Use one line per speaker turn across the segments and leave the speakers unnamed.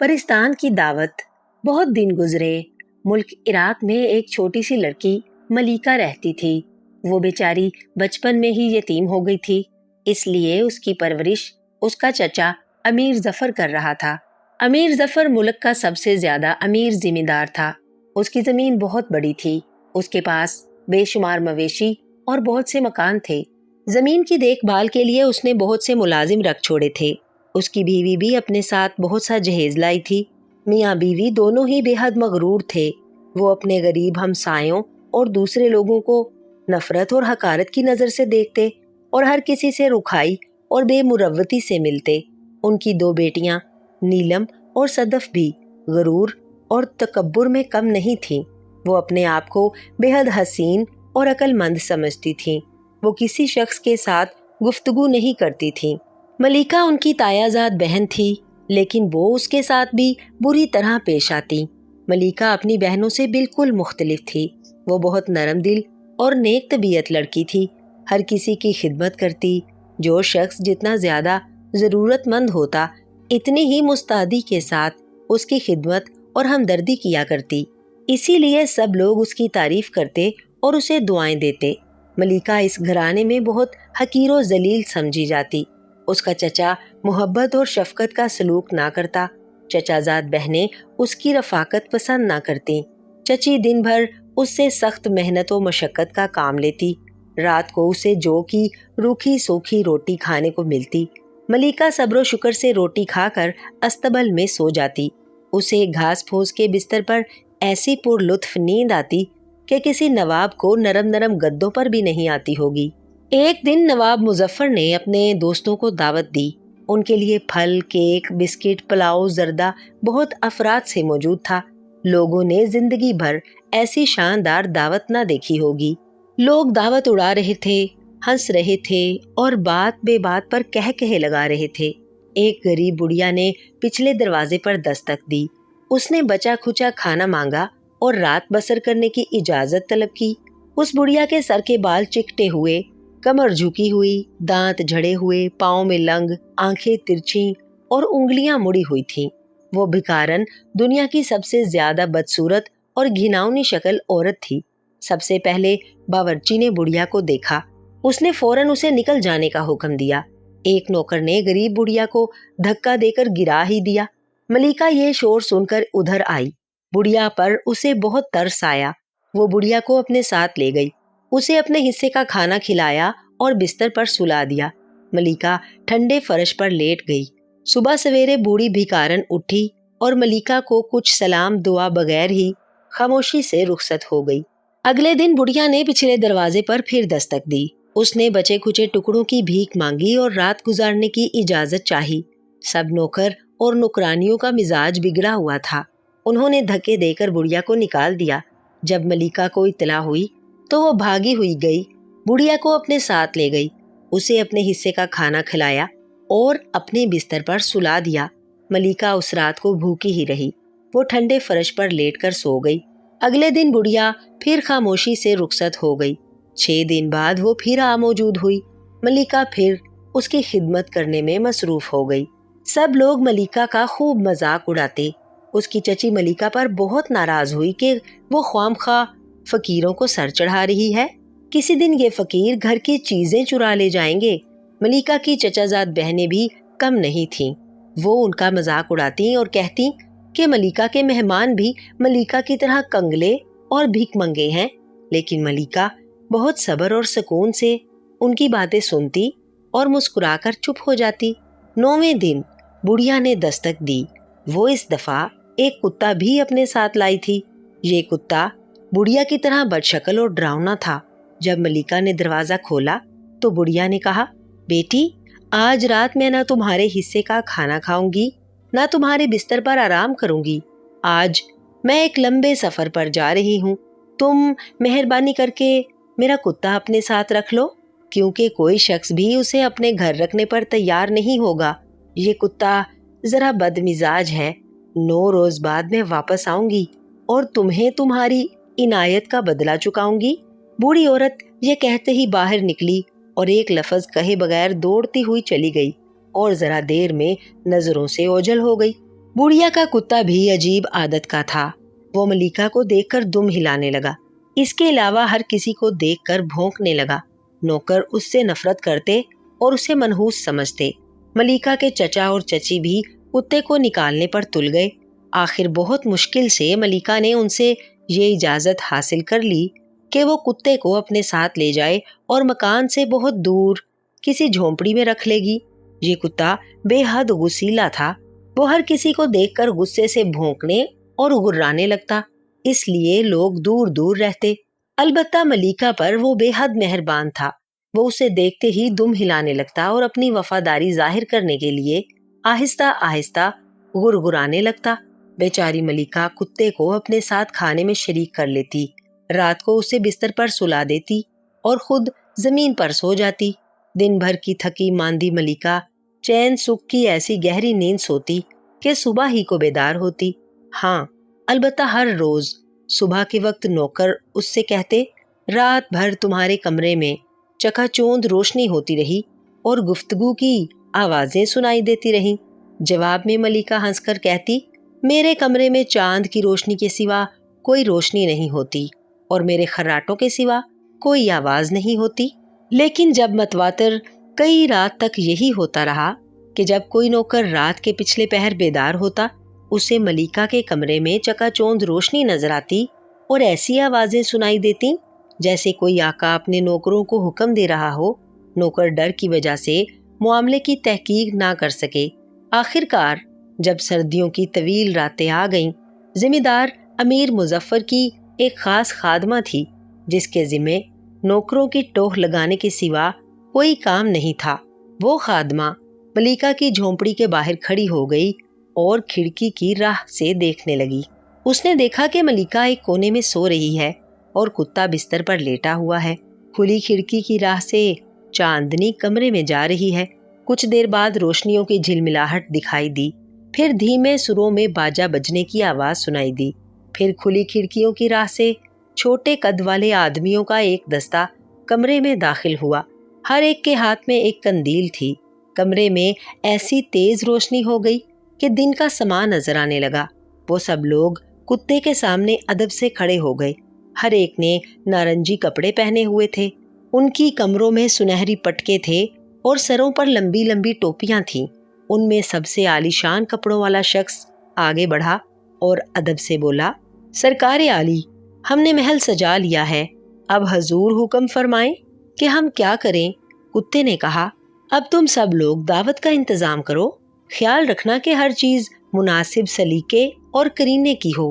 پرستان کی دعوت۔ بہت دن گزرے۔ ملک عراق میں ایک چھوٹی سی لڑکی ملیکہ رہتی تھی۔ وہ بیچاری بچپن میں ہی یتیم ہو گئی تھی، اس لیے اس کی پرورش اس کا چچا امیر ظفر کر رہا تھا۔ امیر ظفر ملک کا سب سے زیادہ امیر ذمہ دار تھا۔ اس کی زمین بہت بڑی تھی، اس کے پاس بے شمار مویشی اور بہت سے مکان تھے۔ زمین کی دیکھ بھال کے لیے اس نے بہت سے ملازم رکھ چھوڑے تھے۔ اس کی بیوی بھی اپنے ساتھ بہت سا جہیز لائی تھی۔ میاں بیوی دونوں ہی بے حد مغرور تھے۔ وہ اپنے غریب ہمسایوں اور دوسرے لوگوں کو نفرت اور حقارت کی نظر سے دیکھتے اور ہر کسی سے رکھائی اور بے مروتی سے ملتے۔ ان کی 2 بیٹیاں نیلم اور صدف بھی غرور اور تکبر میں کم نہیں تھیں۔ وہ اپنے آپ کو بے حد حسین اور عقل مند سمجھتی تھیں۔ وہ کسی شخص کے ساتھ گفتگو نہیں کرتی تھیں۔ ملیکہ ان کی تایا زاد بہن تھی، لیکن وہ اس کے ساتھ بھی بری طرح پیش آتی۔ ملیکہ اپنی بہنوں سے بالکل مختلف تھی۔ وہ بہت نرم دل اور نیک طبیعت لڑکی تھی۔ ہر کسی کی خدمت کرتی۔ جو شخص جتنا زیادہ ضرورت مند ہوتا، اتنی ہی مستعدی کے ساتھ اس کی خدمت اور ہمدردی کیا کرتی۔ اسی لیے سب لوگ اس کی تعریف کرتے اور اسے دعائیں دیتے۔ ملیکہ اس گھرانے میں بہت حقیر و ذلیل سمجھی جاتی۔ اس کا چچا محبت اور شفقت کا سلوک نہ کرتا۔ چچا زاد بہنیں اس کی رفاقت پسند نہ کرتیں۔ چچی دن بھر اس سے سخت محنت و مشقت کا کام لیتی۔ رات کو اسے جو کی روکھی سوکھی روٹی کھانے کو ملتی۔ ملیکہ صبر و شکر سے روٹی کھا کر استبل میں سو جاتی۔ اسے گھاس پھوس کے بستر پر ایسی پر لطف نیند آتی کہ کسی نواب کو نرم نرم گدوں پر بھی نہیں آتی ہوگی۔ ایک دن نواب مظفر نے اپنے دوستوں کو دعوت دی۔ ان کے لیے پھل، کیک، بسکٹ، پلاؤ، زردہ بہت افراد سے موجود تھا۔ لوگوں نے زندگی بھر ایسی شاندار دعوت نہ دیکھی ہوگی۔ لوگ دعوت اڑا رہے تھے، ہنس رہے تھے اور بات بے بات پر کہے لگا رہے تھے۔ ایک غریب بڑھیا نے پچھلے دروازے پر دستک دی۔ اس نے بچا کھچا کھانا مانگا اور رات بسر کرنے کی اجازت طلب کی۔ اس بڑھیا کے سر کے بال چکٹے ہوئے، کمر جھکی ہوئی، دانت جھڑے ہوئے، پاؤں میں لنگ، آنکھیں ترچھی اور انگلیاں مڑی ہوئی تھیں۔ وہ بھکارن دنیا کی سب سے زیادہ بدصورت اور گھناؤنی شکل عورت تھی۔ سب سے پہلے باورچی نے بڑھیا کو دیکھا۔ اس نے فوراً اسے نکل جانے کا حکم دیا۔ ایک نوکر نے غریب بڑھیا کو دھکا دے کر گرا ہی دیا۔ ملیکہ یہ شور سن کر ادھر آئی۔ بڑھیا پر اسے بہت ترس آیا۔ وہ بڑھیا کو اپنے ساتھ لے گئی، اسے اپنے حصے کا کھانا کھلایا اور بستر پر سلا دیا۔ ملیکہ ٹھنڈے فرش پر لیٹ گئی۔ صبح سویرے بوڑھی بھکارن اٹھی اور ملیکہ کو کچھ سلام دعا بغیر ہی خاموشی سے رخصت ہو گئی۔ اگلے دن بڑھیا نے پچھلے دروازے پر پھر دستک دی۔ اس نے بچے کھچے ٹکڑوں کی بھیک مانگی اور رات گزارنے کی اجازت چاہی۔ سب نوکر اور نوکرانیوں کا مزاج بگڑا ہوا تھا۔ انہوں نے دھکے دے کر بڑھیا کو نکال دیا۔ جب ملیکہ کو اطلاع ہوئی تو وہ بھاگی ہوئی گئی، بڑھیا کو اپنے ساتھ لے گئی، اسے اپنے حصے کا کھانا کھلایا اور اپنے بستر پر سلا دیا۔ ملیکہ اس رات کو بھوکی ہی رہی۔ وہ ٹھنڈے فرش پر لیٹ کر سو گئی۔ اگلے دن بڑھیا پھر خاموشی سے رخصت ہو گئی۔ 6 دن بعد وہ پھر موجود ہوئی۔ ملیکہ پھر اس کی خدمت کرنے میں مصروف ہو گئی۔ سب لوگ ملیکہ کا خوب مذاق اڑاتے۔ اس کی چچی ملیکہ پر بہت ناراض ہوئی کہ وہ خواہ فقیروں کو سر چڑھا رہی ہے۔ کسی دن یہ فقیر گھر کی چیزیں چرا لے جائیں گے۔ ملیکہ کی چچا زاد بہنیں بھی کم نہیں تھیں۔ وہ ان کا مذاق اڑاتی اور کہتی کہ ملیکہ کے مہمان بھی ملیکہ کی طرح کنگلے اور بھیک منگے ہیں، لیکن ملیکہ بہت صبر اور سکون سے ان کی باتیں سنتی اور مسکرا کر چپ ہو جاتی۔ 9ویں دن بڑھیا نے دستک دی۔ وہ اس دفعہ ایک کتا بھی اپنے ساتھ لائی تھی۔ یہ کتا بڑھیا کی طرح بد شکل اور ڈراؤنا تھا۔ جب ملیکہ نے دروازہ کھولا تو بڑھیا نے کہا، بیٹی، آج رات میں نہ تمہارے حصے کا کھانا کھاؤں گی، نہ تمہارے بستر پر آرام کروں گی۔ آج میں ایک لمبے سفر پر جا رہی ہوں۔ تم مہربانی کر کے میرا کتا اپنے ساتھ رکھ لو، کیونکہ کوئی شخص بھی اسے اپنے گھر رکھنے پر تیار نہیں ہوگا۔ یہ کتا ذرا بد مزاج ہے۔ 9 روز بعد میں واپس آؤں گی اور تمہیں تمہاری عنایت کا بدلہ چکاؤں گی۔ بوڑھی عورت یہ کہتے ہی باہر نکلی اور ایک لفظ کہے بغیر دوڑتی ہوئی چلی گئی اور ذرا دیر میں نظروں سے اوجھل ہو گئی۔ बुढ़िया का कुत्ता भी अजीब आदत का था। वो मलिका को देखकर दुम हिलाने लगा। इसके अलावा हर किसी को देखकर भौंकने लगा। नौकर उससे नफरत करते और उसे मनहूस समझते। मलिका के चचा और चची भी कुत्ते को निकालने पर तुल गए। आखिर बहुत मुश्किल से मलिका ने उनसे ये इजाजत हासिल कर ली कि वो कुत्ते को अपने साथ ले जाए और मकान से बहुत दूर किसी झोंपड़ी में रख लेगी। ये कुत्ता बेहद गुस्सीला था। वो हर किसी को देखकर गुस्से से भौंकने और गुर्राने लगता, इसलिए लोग दूर दूर रहते। अलबत्ता मलिका पर वो बेहद मेहरबान था। वो उसे देखते ही दुम हिलाने लगता और अपनी वफादारी जाहिर करने के लिए आहिस्ता आहिस्ता गुरगुराने लगता। बेचारी मलिका कुत्ते को अपने साथ खाने में शरीक कर लेती, रात को उसे बिस्तर पर सुला देती और खुद जमीन पर सो जाती। दिन भर की थकी मांदी मलिका चैन सुख की ऐसी गहरी नींद सोती कि सुबह ही को बेदार होती। हाँ, अलबत्ता हर रोज सुबह के वक्त नौकर उससे कहते, रात भर तुम्हारे कमरे में चकाचौंध रोशनी होती रही और गुफ्तगू की आवाजें सुनाई देती रहीं। जवाब में मलिका हंसकर कहती, मेरे कमरे में चांद की रोशनी के सिवा कोई रोशनी नहीं होती और मेरे खर्राटों के सिवा कोई आवाज नहीं होती। लेकिन जब मतवातर कई रात तक यही होता रहा कि जब कोई नौकर रात के पिछले पहर बेदार होता, उसे मलिका के कमरे में चकाचौंध रोशनी नजर आती और ऐसी आवाजें सुनाई देती जैसे कोई आका अपने नौकरों को हुक्म दे रहा हो। नौकर डर की वजह से मामले की तहकीक ना कर सके। आखिरकार जब सर्दियों की तवील रातें आ गईं, जिम्मेदार अमीर मुजफ्फर की एक खास खादमा थी जिसके जिम्मे नौकरों की टोह लगाने के सिवा कोई काम नहीं था। वो खादमा मलिका की झोंपड़ी के बाहर खड़ी हो गई और खिड़की की राह से देखने लगी। उसने देखा कि मलिका एक कोने में सो रही है और कुत्ता बिस्तर पर लेटा हुआ है। खुली खिड़की की राह से चांदनी कमरे में जा रही है। कुछ देर बाद रोशनियों की झिलमिलाहट दिखाई दी, फिर धीमे सुरों में बाजा बजने की आवाज सुनाई दी। फिर खुली खिड़कियों की राह से छोटे कद वाले आदमियों का एक दस्ता कमरे में दाखिल हुआ। हर एक के हाथ में एक कंदील थी। कमरे में ऐसी तेज रोशनी हो गई कि दिन का समा नजर आने लगा। वो सब लोग कुत्ते के सामने अदब से खड़े हो गए। हर एक ने नारंगी कपड़े पहने हुए थे। उनकी कमरों में सुनहरी पटके थे और सरों पर लंबी लंबी टोपियां थीं। उनमें सबसे आलीशान कपड़ों वाला शख्स आगे बढ़ा और अदब से बोला, सरकारे आली, हमने महल सजा लिया है, अब हजूर हुक्म फरमाएं कि हम क्या करें। कुत्ते ने कहा, अब तुम सब लोग दावत का इंतजाम करो। ख्याल रखना कि हर चीज मुनासिब सलीके और करीने की हो।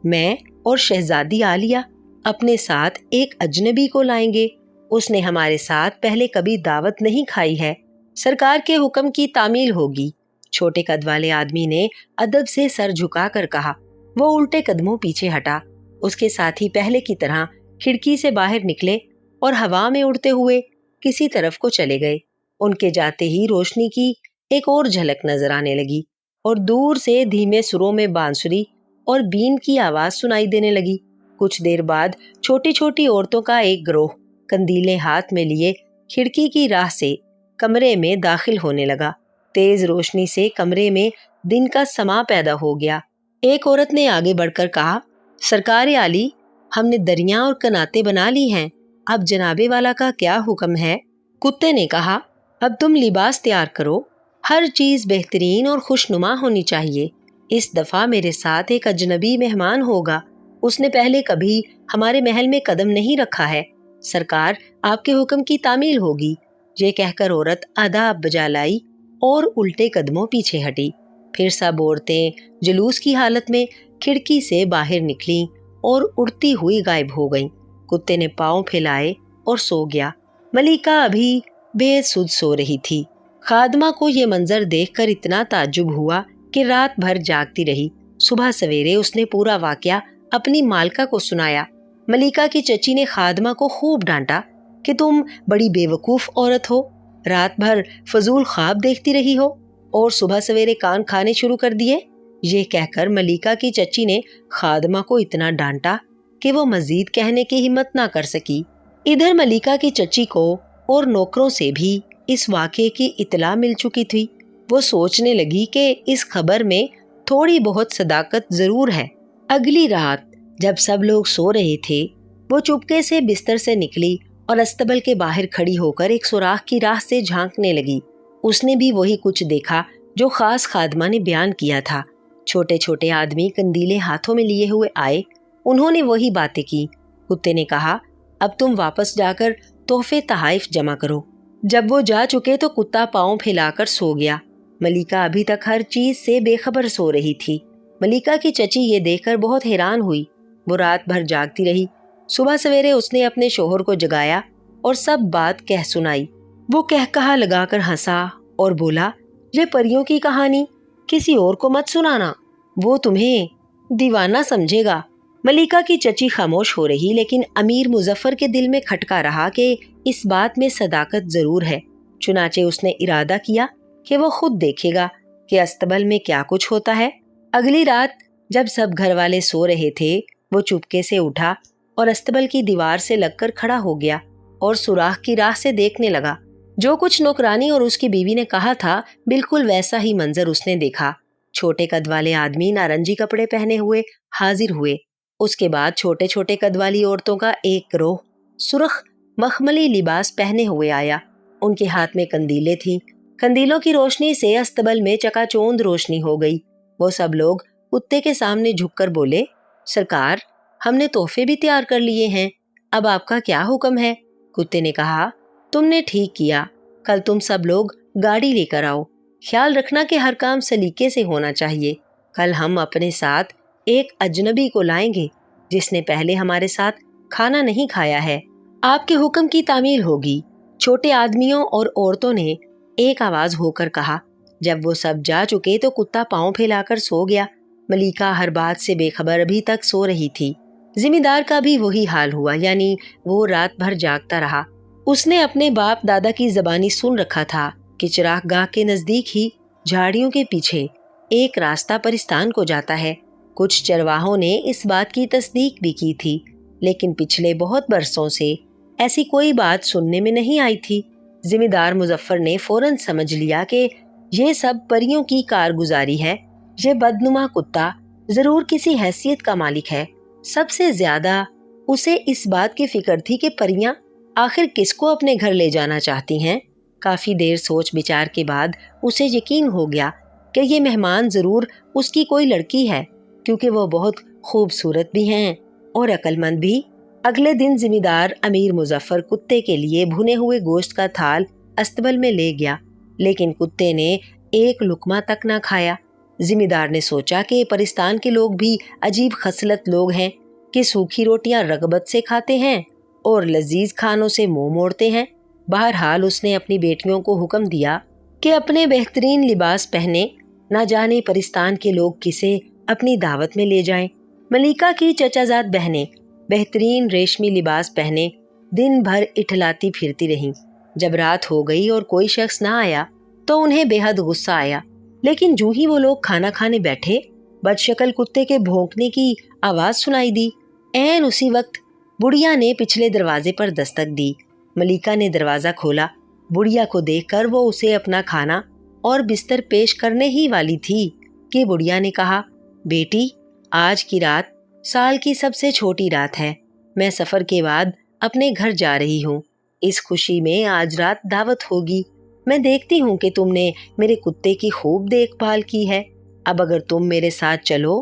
मैं और शहजादी आलिया अपने साथ एक अजनबी को लाएंगे। उसने हमारे साथ पहले कभी दावत नहीं खाई है। सरकार के हुक्म की तामील होगी। छोटे कद वाले आदमी ने अदब से सर झुकाकर कहा। वो उल्टे कदमों पीछे हटा। उसके साथी पहले की तरह खिड़की से बाहर निकले और हवा में उड़ते हुए किसी तरफ को चले गए। उनके जाते ही रोशनी की एक और झलक नजर आने लगी और दूर से धीमे सुरों में बांसुरी और बीन की आवाज सुनाई देने लगी। कुछ देर बाद छोटी छोटी औरतों का एक गिरोह कंदीलें हाथ में लिए खिड़की की राह से कमरे में दाखिल होने लगा। तेज रोशनी से कमरे में दिन का समा पैदा हो गया। एक औरत ने आगे बढ़कर कहा, सरकारे आली, हमने दरियां और कनाते बना ली हैं, अब जनाबे वाला का क्या हुक्म है। कुत्ते ने कहा, अब तुम लिबास तैयार करो। हर चीज बेहतरीन और खुशनुमा होनी चाहिए। इस दफा मेरे साथ एक अजनबी मेहमान होगा। उसने पहले कभी हमारे महल में कदम नहीं रखा है। सरकार आपके हुक्म की तामील होगी। ये कहकर औरत आदाब बजा लाई और उल्टे कदमों पीछे हटी। फिर सब औरतें जुलूस की हालत में खिड़की से बाहर निकलीं और उड़ती हुई गायब हो गईं। कुत्ते ने पांव फैलाए और सो गया। मलिका अभी बेसुध सो रही थी। खादमा को ये मंजर देखकर इतना ताज्जुब हुआ कि रात भर जागती रही। सुबह सवेरे उसने पूरा वाकया अपनी मालका को सुनाया। मलिका की चची ने खादमा को खूब डांटा कि तुम बड़ी बेवकूफ औरत हो, रात भर फजूल ख्वाब देखती रही हो और सुबह सवेरे कान खाने शुरू कर दिए। ये कहकर मलिका की चची ने खादमा को इतना डांटा कि वो मजीद कहने की हिम्मत ना कर सकी। इधर मलिका की चची को और नौकरों से भी इस वाक़े की इतला मिल चुकी थी। वो सोचने लगी कि इस खबर में थोड़ी बहुत सदाकत जरूर है। अगली रात जब सब लोग सो रहे थे, वो चुपके से बिस्तर से निकली और अस्तबल के बाहर खड़ी होकर एक सुराख की राह से झांकने लगी। उसने भी वही कुछ देखा जो खास खादमा ने बयान किया था। छोटे छोटे आदमी कंदीले हाथों में लिए हुए आए। उन्होंने वही बातें की। कुत्ते ने कहा, अब तुम वापस जाकर तोहफे तहाइफ जमा करो। जब वो जा चुके तो कुत्ता पाँव फैलाकर सो गया। मलिका अभी तक हर चीज से बेखबर सो रही थी। मलिका की चची ये देखकर बहुत हैरान हुई। वो रात भर जागती रही। सुबह सवेरे उसने अपने शोहर को जगाया और सब बात कह सुनाई। वो कहकहा लगाकर हंसा और बोला, ये परियों की कहानी किसी और को मत सुनाना, वो तुम्हें दीवाना समझेगा। मलिका की चची खामोश हो रही, लेकिन अमीर मुजफ्फर के दिल में खटका रहा कि इस बात में सदाकत जरूर है। चुनाचे उसने इरादा किया कि वो खुद देखेगा कि अस्तबल में क्या कुछ होता है। अगली रात जब सब घर वाले सो रहे थे, वो चुपके से उठा और अस्तबल की दीवार से लगकर खड़ा हो गया और सुराख की राह से देखने लगा। जो कुछ नौकरानी और उसकी बीवी ने कहा था, बिल्कुल वैसा ही मंजर उसने देखा। छोटे कद वाले आदमी नारंगी कपड़े पहने हुए हाजिर हुए। उसके बाद छोटे छोटे कद वाली औरतों का एक गिरोह सुर्ख मखमली लिबास पहने हुए आया। उनके हाथ में कंदीलें थीं। कंदीलों की रोशनी से अस्तबल में चकाचौंध रोशनी हो गई। वो सब लोग कुत्ते के सामने झुककर बोले, सरकार, हमने तोहफे भी तैयार कर लिए हैं, अब आपका क्या हुक्म है? कुत्ते ने कहा, तुमने ठीक किया, कल तुम सब लोग गाड़ी लेकर आओ। ख्याल रखना कि हर काम सलीके से होना चाहिए। कल हम अपने साथ एक अजनबी को लाएंगे जिसने पहले हमारे साथ खाना नहीं खाया है। आपके हुक्म की तामील होगी। छोटे आदमियों और औरतों ने एक आवाज होकर कहा। जब वो सब जा चुके तो कुत्ता पाँव फैलाकर सो गया। मलिका हर बात से बेखबर अभी तक सो रही थी। जिम्मेदार का भी वही हाल हुआ, यानी वो रात भर जागता रहा। उसने अपने बाप दादा की जबानी सुन रखा था कि चिरागगाह के नजदीक ही झाड़ियों के पीछे एक रास्ता परिस्तान को जाता है। कुछ चरवाहों ने इस बात की तस्दीक भी की थी, लेकिन पिछले बहुत बरसों से ऐसी कोई बात सुनने में नहीं आई थी। जिम्मेदार मुजफ्फर ने फौरन समझ लिया कि ये सब परियों की कारगुजारी है। ये बदनुमा कुत्ता जरूर किसी हैसियत का मालिक है। सबसे ज्यादा उसे इस बात की फिक्र थी कि परियां आखिर किसको अपने घर ले जाना चाहती हैं। काफी देर सोच विचार के बाद उसे यकीन हो गया कि ये मेहमान जरूर उसकी कोई लड़की है, क्योंकि वो बहुत खूबसूरत भी हैं और अक्लमंद भी। अगले दिन जिम्मेदार अमीर मुजफ्फर कुत्ते के लिए भुने हुए गोश्त का थाल अस्तबल में ले गया, लेकिन कुत्ते ने एक लुकमा तक ना खाया। जिम्मेदार ने सोचा कि परिस्तान के लोग भी अजीब खसलत लोग हैं कि सूखी रोटियां रगबत से खाते हैं और लजीज खानों से मुंह मोड़ते हैं। बहरहाल उसने अपनी बेटियों को हुक्म दिया कि अपने बेहतरीन लिबास पहने, न जाने परिस्तान के लोग किसे अपनी दावत में ले जाएं। मलिका की चचाजाद बहनें बेहतरीन रेशमी लिबास पहने दिन भर इठलाती फिरती रहीं। जब रात हो गई और कोई शख्स ना आया तो उन्हें बेहद गुस्सा आया, लेकिन जूं ही वो लोग खाना खाने बैठे, बदशक्ल कुत्ते के भौंकने की आवाज सुनाई दी। ऐन उसी वक्त बुढ़िया ने पिछले दरवाजे पर दस्तक दी। मलिका ने दरवाजा खोला। बुढ़िया को देखकर वो उसे अपना खाना और बिस्तर पेश करने ही वाली थी कि बुढ़िया ने कहा, बेटी, आज की रात साल की सबसे छोटी रात है। मैं सफर के बाद अपने घर जा रही हूँ। इस खुशी में आज रात दावत होगी। मैं देखती हूँ कि तुमने मेरे कुत्ते की खूब देखभाल की है। अब अगर तुम मेरे साथ चलो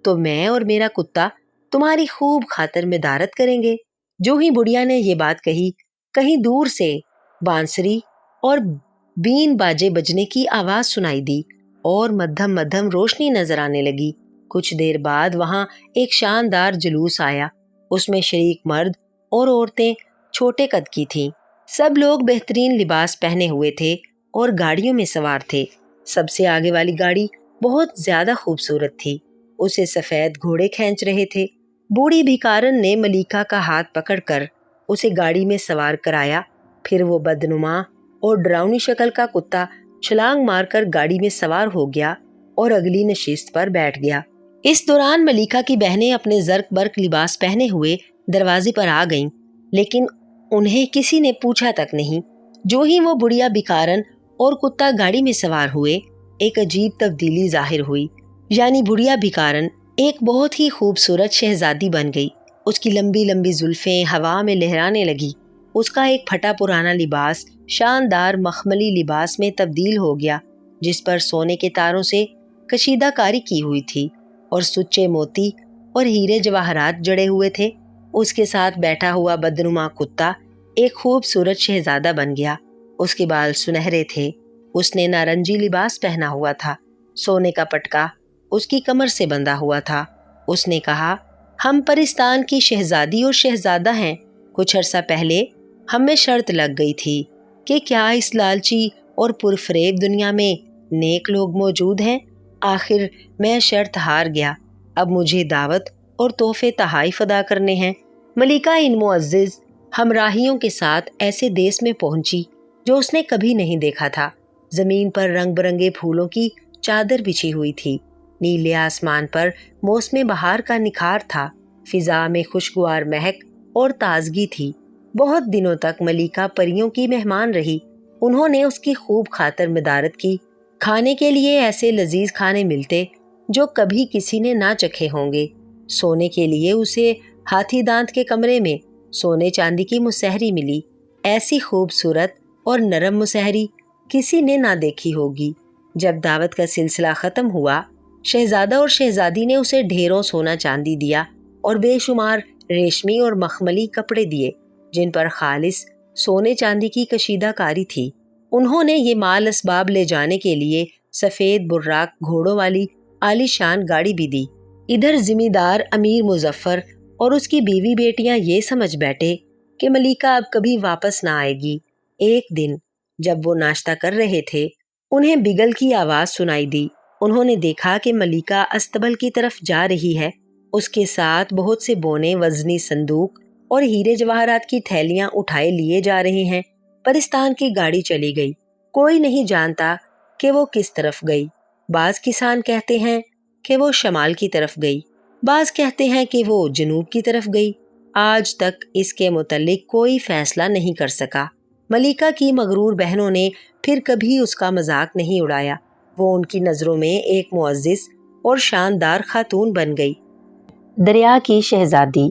तो मैं और मेरा कुत्ता तुम्हारी खूब खातिर मदारत करेंगे। जो ही बुढ़िया ने ये बात कही, कहीं दूर से बांसुरी और बीन बाजे बजने की आवाज सुनाई दी और मध्यम मध्यम रोशनी नजर आने लगी। कुछ देर बाद वहां एक शानदार जुलूस आया। उसमें शरीक मर्द और औरतें छोटे कद की थीं। सब लोग बेहतरीन लिबास पहने हुए थे और गाड़ियों में सवार थे। सबसे आगे वाली गाड़ी बहुत ज्यादा खूबसूरत थी। उसे सफेद घोड़े खींच रहे थे। बूढ़ी भिकारन ने मलिका का हाथ पकड़कर उसे गाड़ी में सवार कराया। फिर वो बदनुमा और डरावनी शक्ल का कुत्ता छलांग मारकर गाड़ी में सवार हो गया और अगली नशिस्त पर बैठ गया। इस दौरान मलिका की बहनें अपने जर्क बर्क लिबास पहने हुए दरवाजे पर आ गईं, लेकिन उन्हें किसी ने पूछा तक नहीं। जो ही वो बुढ़िया भिकारन और कुत्ता गाड़ी में सवार हुए, एक अजीब तब्दीली जाहिर हुई। یعنی بڑھیا بھکارن ایک بہت ہی خوبصورت شہزادی بن گئی۔ اس کی لمبی لمبی زلفیں ہوا میں لہرانے لگی۔ اس کا ایک پھٹا پرانا لباس شاندار مخملی لباس میں تبدیل ہو گیا، جس پر سونے کے تاروں سے کشیدہ کاری کی ہوئی تھی اور سچے موتی اور ہیرے جواہرات جڑے ہوئے تھے۔ اس کے ساتھ بیٹھا ہوا بدنما کتا ایک خوبصورت شہزادہ بن گیا۔ اس کے بال سنہرے تھے۔ اس نے نارنجی لباس پہنا ہوا تھا۔ سونے کا پٹکا اس کی کمر سے بندھا ہوا تھا۔ اس نے کہا، ہم پرستان کی شہزادی اور شہزادہ ہیں۔ کچھ عرصہ پہلے ہم میں شرط لگ گئی تھی کہ کیا اس لالچی اور پرفریب دنیا میں نیک لوگ موجود ہیں۔ آخر میں شرط ہار گیا۔ اب مجھے دعوت اور تحفے تحائف ادا کرنے ہیں۔ ملکہ ان معزز ہمراہیوں کے ساتھ ایسے دیس میں پہنچی جو اس نے کبھی نہیں دیکھا تھا۔ زمین پر رنگ برنگے پھولوں کی چادر بچھی ہوئی تھی۔ نیلے آسمان پر موسم بہار کا نکھار تھا۔ فضا میں خوشگوار مہک اور تازگی تھی۔ بہت دنوں تک ملکہ پریوں کی مہمان رہی۔ انہوں نے اس کی خوب خاطر مدارت کی۔ کھانے کے لیے ایسے لذیذ کھانے ملتے جو کبھی کسی نے نہ چکھے ہوں گے۔ سونے کے لیے اسے ہاتھی دانت کے کمرے میں سونے چاندی کی مسہری ملی۔ ایسی خوبصورت اور نرم مسہری کسی نے نہ دیکھی ہوگی۔ جب دعوت کا سلسلہ ختم ہوا، شہزادہ اور شہزادی نے اسے ڈھیروں سونا چاندی دیا اور بے شمار ریشمی اور مخملی کپڑے دیے جن پر خالص سونے چاندی کی کشیدہ کاری تھی۔ انہوں نے یہ مال اسباب لے جانے کے لیے سفید براق گھوڑوں والی عالی شان گاڑی بھی دی۔ ادھر ذمہ دار امیر مظفر اور اس کی بیوی بیٹیاں یہ سمجھ بیٹھے کہ ملکہ اب کبھی واپس نہ آئے گی۔ ایک دن جب وہ ناشتہ کر رہے تھے، انہیں بگل کی آواز سنائی دی۔ انہوں نے دیکھا کہ ملکہ استبل کی طرف جا رہی ہے۔ اس کے ساتھ بہت سے بونے وزنی صندوق اور ہیرے جواہرات کی تھیلیاں اٹھائے لیے جا رہے ہیں۔ پرستان کی گاڑی چلی گئی۔ کوئی نہیں جانتا کہ وہ کس طرف گئی۔ بعض کسان کہتے ہیں کہ وہ شمال کی طرف گئی، بعض کہتے ہیں کہ وہ جنوب کی طرف گئی۔ آج تک اس کے متعلق کوئی فیصلہ نہیں کر سکا۔ ملکہ کی مغرور بہنوں نے پھر کبھی اس کا مذاق نہیں اڑایا۔ وہ ان کی نظروں میں ایک معزز اور شاندار خاتون بن گئی۔ دریا کی شہزادی۔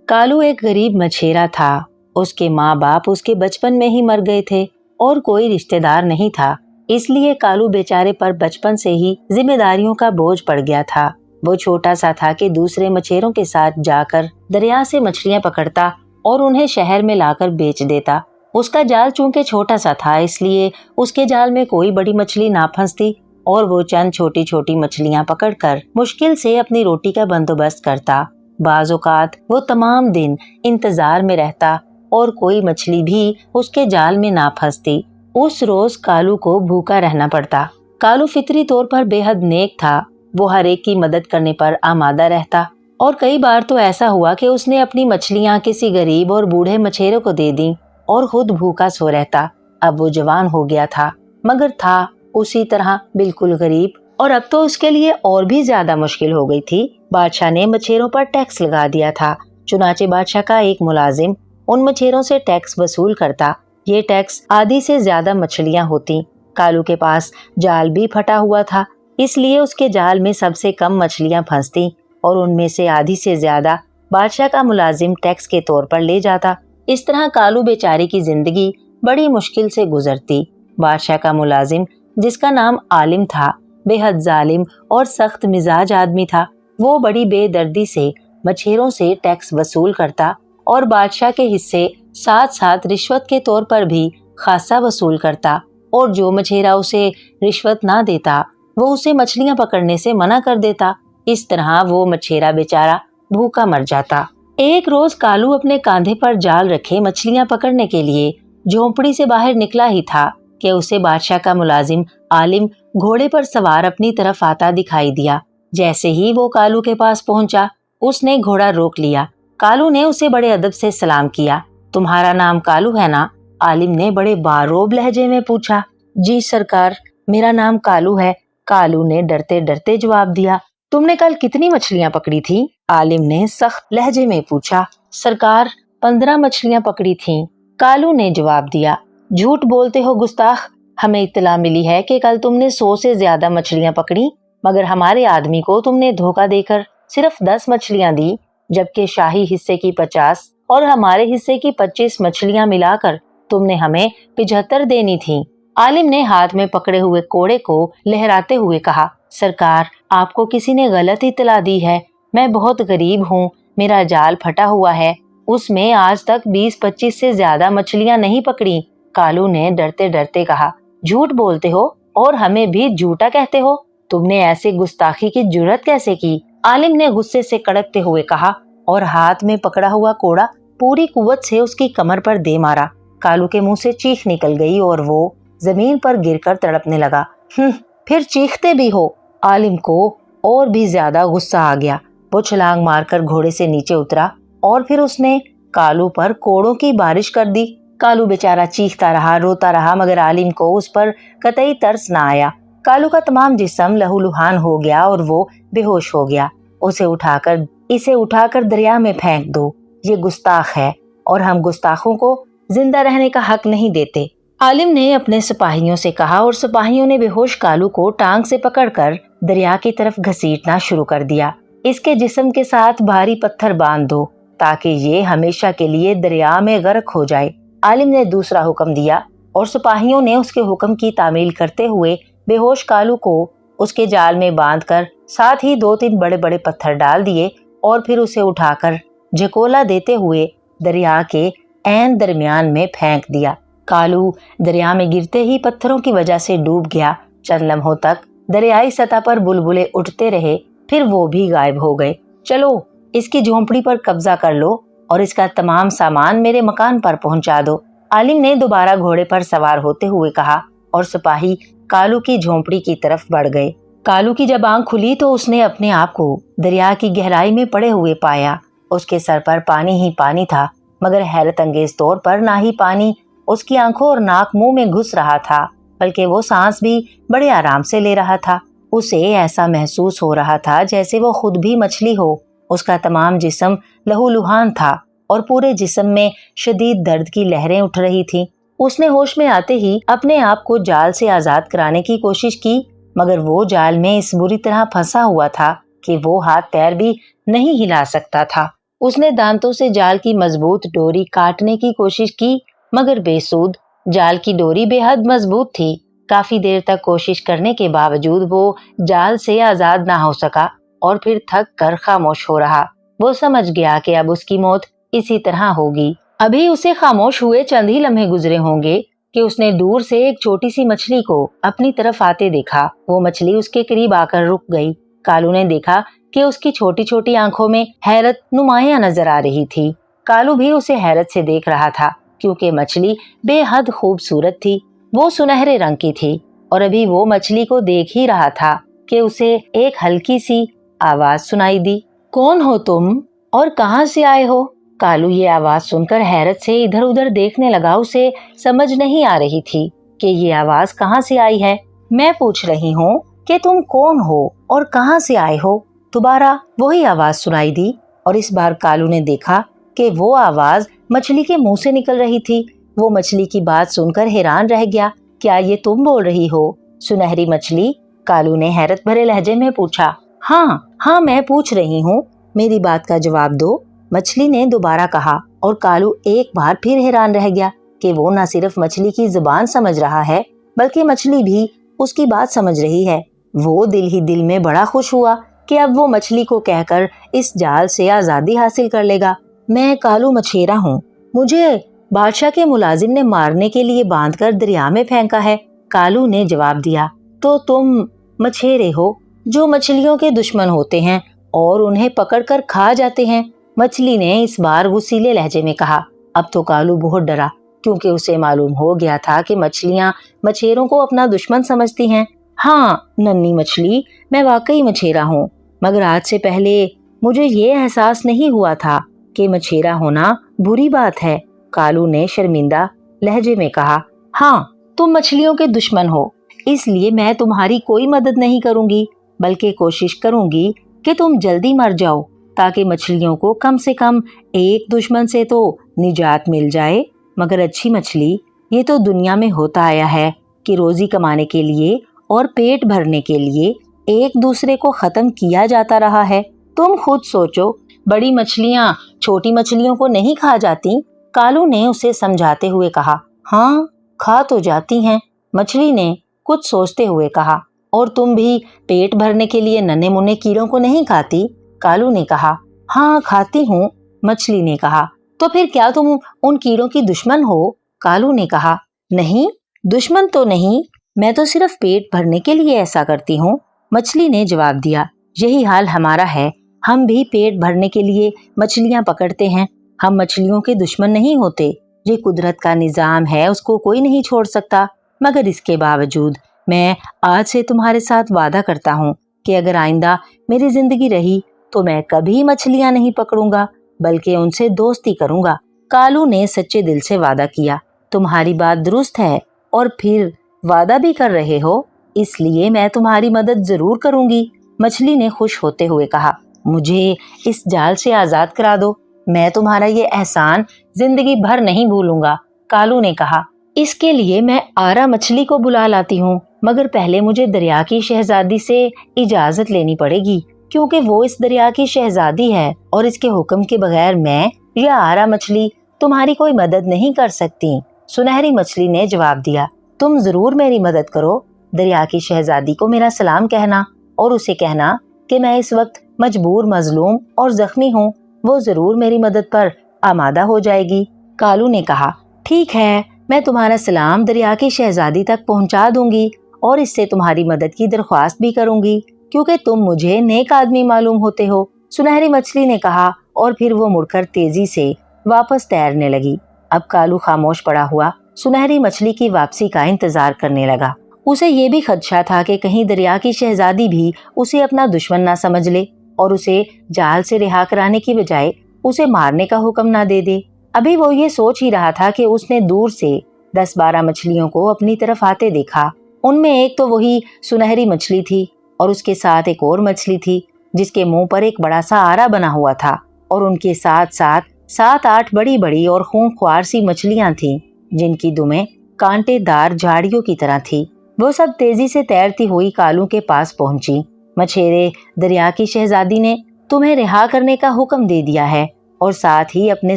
کالو ایک غریب مچھیرا تھا۔ اس کے ماں باپ اس کے بچپن میں ہی مر گئے تھے اور کوئی رشتہ دار نہیں تھا، اس لیے کالو بیچارے پر بچپن سے ہی ذمہ داریوں کا بوجھ پڑ گیا تھا۔ وہ چھوٹا سا تھا کہ دوسرے مچھیروں کے ساتھ جا کر دریا سے مچھلیاں پکڑتا اور انہیں شہر میں لا کر بیچ دیتا۔ اس کا جال چونکہ چھوٹا سا تھا، اس لیے اس کے جال میں کوئی بڑی مچھلی نہ پھنستی اور وہ چند چھوٹی چھوٹی مچھلیاں پکڑ کر مشکل سے اپنی روٹی کا بندوبست کرتا۔ بعض اوقات وہ تمام دن انتظار میں رہتا اور کوئی مچھلی بھی اس کے جال میں نہ پھنستی۔ اس روز کالو کو بھوکا رہنا پڑتا۔ کالو فطری طور پر بے حد نیک تھا۔ وہ ہر ایک کی مدد کرنے پر آمادہ رہتا اور کئی بار تو ایسا ہوا کہ اس نے اپنی مچھلیاں کسی غریب اور بوڑھے مچھیرے کو دے دیں اور خود بھوکا سو رہتا۔ اب وہ جوان ہو گیا تھا، مگر تھا اسی طرح بالکل غریب، اور اب تو اس کے لیے اور بھی زیادہ مشکل ہو گئی تھی۔ بادشاہ نے مچھیروں پر ٹیکس لگا دیا تھا، چنانچہ بادشاہ کا ایک ملازم ان مچھیروں سے ٹیکس وصول کرتا۔ یہ ٹیکس آدھی سے زیادہ مچھلیاں ہوتی۔ کالو کے پاس جال بھی پھٹا ہوا تھا، اس لیے اس کے جال میں سب سے کم مچھلیاں پھنستی اور ان میں سے آدھی سے زیادہ بادشاہ کا ملازم ٹیکس کے طور پر لے جاتا۔ اس طرح کالو بیچارے کی زندگی بڑی مشکل سے گزرتی۔ بادشاہ کا ملازم، جس کا نام عالم تھا، بے حد ظالم اور سخت مزاج آدمی تھا۔ وہ بڑی بے دردی سے مچھیروں سے ٹیکس وصول کرتا اور بادشاہ کے حصے ساتھ ساتھ رشوت کے طور پر بھی خاصا وصول کرتا، اور جو مچھیرا اسے رشوت نہ دیتا وہ اسے مچھلیاں پکڑنے سے منع کر دیتا۔ اس طرح وہ مچھیرا بیچارہ بھوکا مر جاتا۔ ایک روز کالو اپنے کاندھے پر جال رکھے مچھلیاں پکڑنے کے لیے جھونپڑی سے باہر نکلا ہی تھا کہ اسے بادشاہ کا ملازم عالم گھوڑے پر سوار اپنی طرف آتا دکھائی دیا۔ جیسے ہی وہ کالو کے پاس پہنچا، اس نے گھوڑا روک لیا۔ کالو نے اسے بڑے ادب سے سلام کیا۔ تمہارا نام کالو ہے نا؟ عالم نے بڑے باروب لہجے میں پوچھا۔ جی سرکار، میرا نام کالو ہے، کالو نے ڈرتے ڈرتے جواب دیا۔ تم نے کل کتنی مچھلیاں پکڑی تھی؟ عالم نے سخت لہجے میں پوچھا۔ سرکار، 15 مچھلیاں پکڑی تھیں، کالو نے جواب دیا۔ جھوٹ بولتے ہو گستاخ، ہمیں اطلاع ملی ہے کہ کل تم نے 100 سے زیادہ مچھلیاں پکڑی۔ मगर हमारे आदमी को तुमने धोखा देकर सिर्फ 10 मछलियां दी, जबकि शाही हिस्से की 50 और हमारे हिस्से की 25 मछलियां मिलाकर तुमने हमें 75 देनी थी। आलिम ने हाथ में पकड़े हुए कोड़े को लहराते हुए कहा, सरकार, आपको किसी ने गलत इत्तला दी है। मैं बहुत गरीब हूँ, मेरा जाल फटा हुआ है, उसमें आज तक 20-25 से ज्यादा मछलियां नहीं पकड़ी। कालू ने डरते डरते कहा, झूठ बोलते हो और हमें भी झूठा कहते हो। तुमने ऐसे गुस्ताखी की जुर्रत कैसे की? आलिम ने गुस्से से कड़कते हुए कहा और हाथ में पकड़ा हुआ कोड़ा पूरी कुव्वत से उसकी कमर पर दे मारा। कालू के मुंह से चीख निकल गई और वो जमीन पर गिरकर तड़पने लगा। फिर चीखते भी हो? आलिम को और भी ज्यादा गुस्सा आ गया। वो छलांग मारकर घोड़े से नीचे उतरा और फिर उसने कालू पर कोड़ों की बारिश कर दी। कालू बेचारा चीखता रहा, रोता रहा, मगर आलिम को उस पर कतई तरस न आया। कालू का तमाम जिस्म लहूलुहान हो गया और वो बेहोश हो गया। इसे उठाकर दरिया में फेंक दो, ये गुस्ताख है और हम गुस्ताखों को जिंदा रहने का हक नहीं देते। आलिम ने अपने सिपाहियों से कहा और सिपाहियों ने बेहोश कालू को टांग से पकड़कर दरिया की तरफ घसीटना शुरू कर दिया। इसके जिस्म के साथ भारी पत्थर बांध दो ताकि ये हमेशा के लिए दरिया में गर्क हो जाए। आलिम ने दूसरा हुक्म दिया और सिपाहियों ने उसके हुक्म की तामील करते हुए बेहोश कालू को उसके जाल में बांधकर साथ ही 2-3 बड़े बड़े पत्थर डाल दिए और फिर उसे उठाकर झकोला देते हुए दरिया के ऐन दरमियान में फेंक दिया। कालू दरिया में गिरते ही पत्थरों की वजह से डूब गया। चंद लम्हों तक दरियाई सतह पर बुलबुले उठते रहे, फिर वो भी गायब हो गए। चलो, इसकी झोंपड़ी पर कब्जा कर लो और इसका तमाम सामान मेरे मकान पर पहुंचा दो। आलिम ने दोबारा घोड़े पर सवार होते हुए कहा और सिपाही कालू की झोंपड़ी की तरफ बढ़ गए। कालू की जब आंख खुली तो उसने अपने आप को दरिया की गहराई में पड़े हुए पाया। उसके सर पर पानी ही पानी था, मगर हैरत अंगेज तौर पर ना ही पानी उसकी आंखों और नाक मुंह में घुस रहा था, बल्कि वो सांस भी बड़े आराम से ले रहा था। उसे ऐसा महसूस हो रहा था जैसे वो खुद भी मछली हो। उसका तमाम जिस्म लहूलुहान था और पूरे जिस्म में शदीद दर्द की लहरें उठ रही थीं। उसने होश में आते ही अपने आप को जाल से आजाद कराने की कोशिश की, मगर वो जाल में इस बुरी तरह फंसा हुआ था कि वो हाथ पैर भी नहीं हिला सकता था। उसने दांतों से जाल की मजबूत डोरी काटने की कोशिश की, मगर बेसूद। जाल की डोरी बेहद मजबूत थी। काफी देर तक कोशिश करने के बावजूद वो जाल से आजाद ना हो सका और फिर थक कर खामोश हो रहा। वो समझ गया कि अब उसकी मौत इसी तरह होगी। अभी उसे खामोश हुए चंद ही लम्हे गुजरे होंगे कि उसने दूर से एक छोटी सी मछली को अपनी तरफ आते देखा। वो मछली उसके करीब आकर रुक गई। कालू ने देखा कि उसकी छोटी छोटी आंखों में हैरत नुमाया नजर आ रही थी। कालू भी उसे हैरत से देख रहा था, क्योंकि मछली बेहद खूबसूरत थी। वो सुनहरे रंग की थी और अभी वो मछली को देख ही रहा था कि उसे एक हल्की सी आवाज सुनाई दी। कौन हो तुम और कहां से आए हो? कालू ये आवाज सुनकर हैरत से इधर उधर देखने लगा। उसे समझ नहीं आ रही थी कि ये आवाज कहां से आई है। मैं पूछ रही हूँ कि तुम कौन हो और कहां से आए हो? दोबारा वही आवाज सुनाई दी और इस बार कालू ने देखा कि वो आवाज मछली के मुंह से निकल रही थी। वो मछली की बात सुनकर हैरान रह गया। क्या ये तुम बोल रही हो, सुनहरी मछली? कालू ने हैरत भरे लहजे में पूछा। हाँ, मैं पूछ रही हूँ, मेरी बात का जवाब दो, मछली ने दोबारा कहा। और कालू एक बार फिर हैरान रह गया कि वो न सिर्फ मछली की जुबान समझ रहा है, बल्कि मछली भी उसकी बात समझ रही है। वो दिल ही दिल में बड़ा खुश हुआ कि अब वो मछली को कहकर इस जाल से आजादी हासिल कर लेगा। मैं कालू मछेरा हूँ, मुझे बादशाह के मुलाजिम ने मारने के लिए बांधकर दरिया में फेंका है। कालू ने जवाब दिया। तो तुम मछेरे हो जो मछलियों के दुश्मन होते हैं और उन्हें पकड़कर खा जाते हैं, मछली ने इस बार गुस्सीले लहजे में कहा। अब तो कालू बहुत डरा, क्योंकि उसे मालूम हो गया था कि मछलियां मछेरों को अपना दुश्मन समझती हैं। हाँ नन्ही मछली, मैं वाकई मछेरा हूँ, मगर आज से पहले मुझे ये एहसास नहीं हुआ था कि मछेरा होना बुरी बात है। कालू ने शर्मिंदा लहजे में कहा। हाँ, तुम मछलियों के दुश्मन हो, इसलिए मैं तुम्हारी कोई मदद नहीं करूंगी, बल्कि कोशिश करूंगी कि तुम जल्दी मर जाओ, ताकि मछलियों को कम से कम एक दुश्मन से तो निजात मिल जाए। मगर अच्छी मछली, ये तो दुनिया में होता आया है कि रोजी कमाने के लिए और पेट भरने के लिए एक दूसरे को खत्म किया जाता रहा है। तुम खुद सोचो, बड़ी मछलियां छोटी मछलियों को नहीं खा जाती? कालू ने उसे समझाते हुए कहा। हाँ, खा तो जाती हैं, मछली ने कुछ सोचते हुए कहा। और तुम भी पेट भरने के लिए नन्हे मुन्ने कीड़ों को नहीं खाती? कालू ने कहा। हाँ, खाती हूँ, मछली ने कहा। तो फिर क्या तुम उन कीड़ों की दुश्मन हो? कालू ने कहा। नहीं, दुश्मन तो नहीं, मैं तो सिर्फ पेट भरने के लिए ऐसा करती हूँ, मछली ने जवाब दिया। यही हाल हमारा है, हम भी पेट भरने के लिए मछलियां पकड़ते हैं। हम मछलियों के दुश्मन नहीं होते, ये कुदरत का निजाम है, उसको कोई नहीं छोड़ सकता। मगर इसके बावजूद मैं आज से तुम्हारे साथ वादा करता हूँ कि अगर आइंदा मेरी जिंदगी रही तो मैं कभी मछलियां नहीं पकड़ूंगा, बल्कि उनसे दोस्ती करूंगा। कालू ने सच्चे दिल से वादा किया। तुम्हारी बात दुरुस्त है और फिर वादा भी कर रहे हो, इसलिए मैं तुम्हारी मदद जरूर करूंगी, मछली ने खुश होते हुए कहा। मुझे इस जाल से आजाद करा दो, मैं तुम्हारा ये एहसान जिंदगी भर नहीं भूलूंगा, कालू ने कहा। इसके लिए मैं आरा मछली को बुला लाती हूँ, मगर पहले मुझे दरिया की शहजादी से इजाजत लेनी पड़ेगी, क्योंकि वो इस दरिया की शहजादी है और इसके हुक्म के बगैर मैं या आरा मछली तुम्हारी कोई मदद नहीं कर सकती, सुनहरी मछली ने जवाब दिया। तुम जरूर मेरी मदद करो, दरिया की शहजादी को मेरा सलाम कहना और उसे कहना कि मैं इस वक्त मजबूर, मजलूम और जख्मी हूँ, वो जरूर मेरी मदद पर आमादा हो जाएगी, कालू ने कहा। ठीक है, मैं तुम्हारा सलाम दरिया की शहजादी तक पहुँचा दूंगी और इससे तुम्हारी मदद की दरख्वास्त भी करूंगी, क्योंकि तुम मुझे नेक आदमी मालूम होते हो, सुनहरी मछली ने कहा। और फिर वो मुड़कर तेजी से वापस तैरने लगी। अब कालू खामोश पड़ा हुआ सुनहरी मछली की वापसी का इंतजार करने लगा। उसे ये भी खदशा था कि कहीं दरिया की शहजादी भी उसे अपना दुश्मन ना समझ ले और उसे जाल से रिहा कराने की बजाय उसे मारने का हुक्म ना दे दे। अभी वो ये सोच ही रहा था कि उसने दूर से 10-12 मछलियों को अपनी तरफ आते देखा। उनमें एक तो वही सुनहरी मछली थी और उसके साथ एक और मछली थी जिसके मुंह पर एक बड़ा सा आरा बना हुआ था, और उनके साथ साथ 7-8 बड़ी बड़ी और खूंखार सी मछलियां थीं, जिनकी दुमें कांटेदार झाड़ियों की तरह थी। वो सब तेजी से तैरती हुई कालू के पास पहुंची। मछेरे, दरिया की शहजादी ने तुम्हें रिहा करने का हुक्म दे दिया है और साथ ही अपने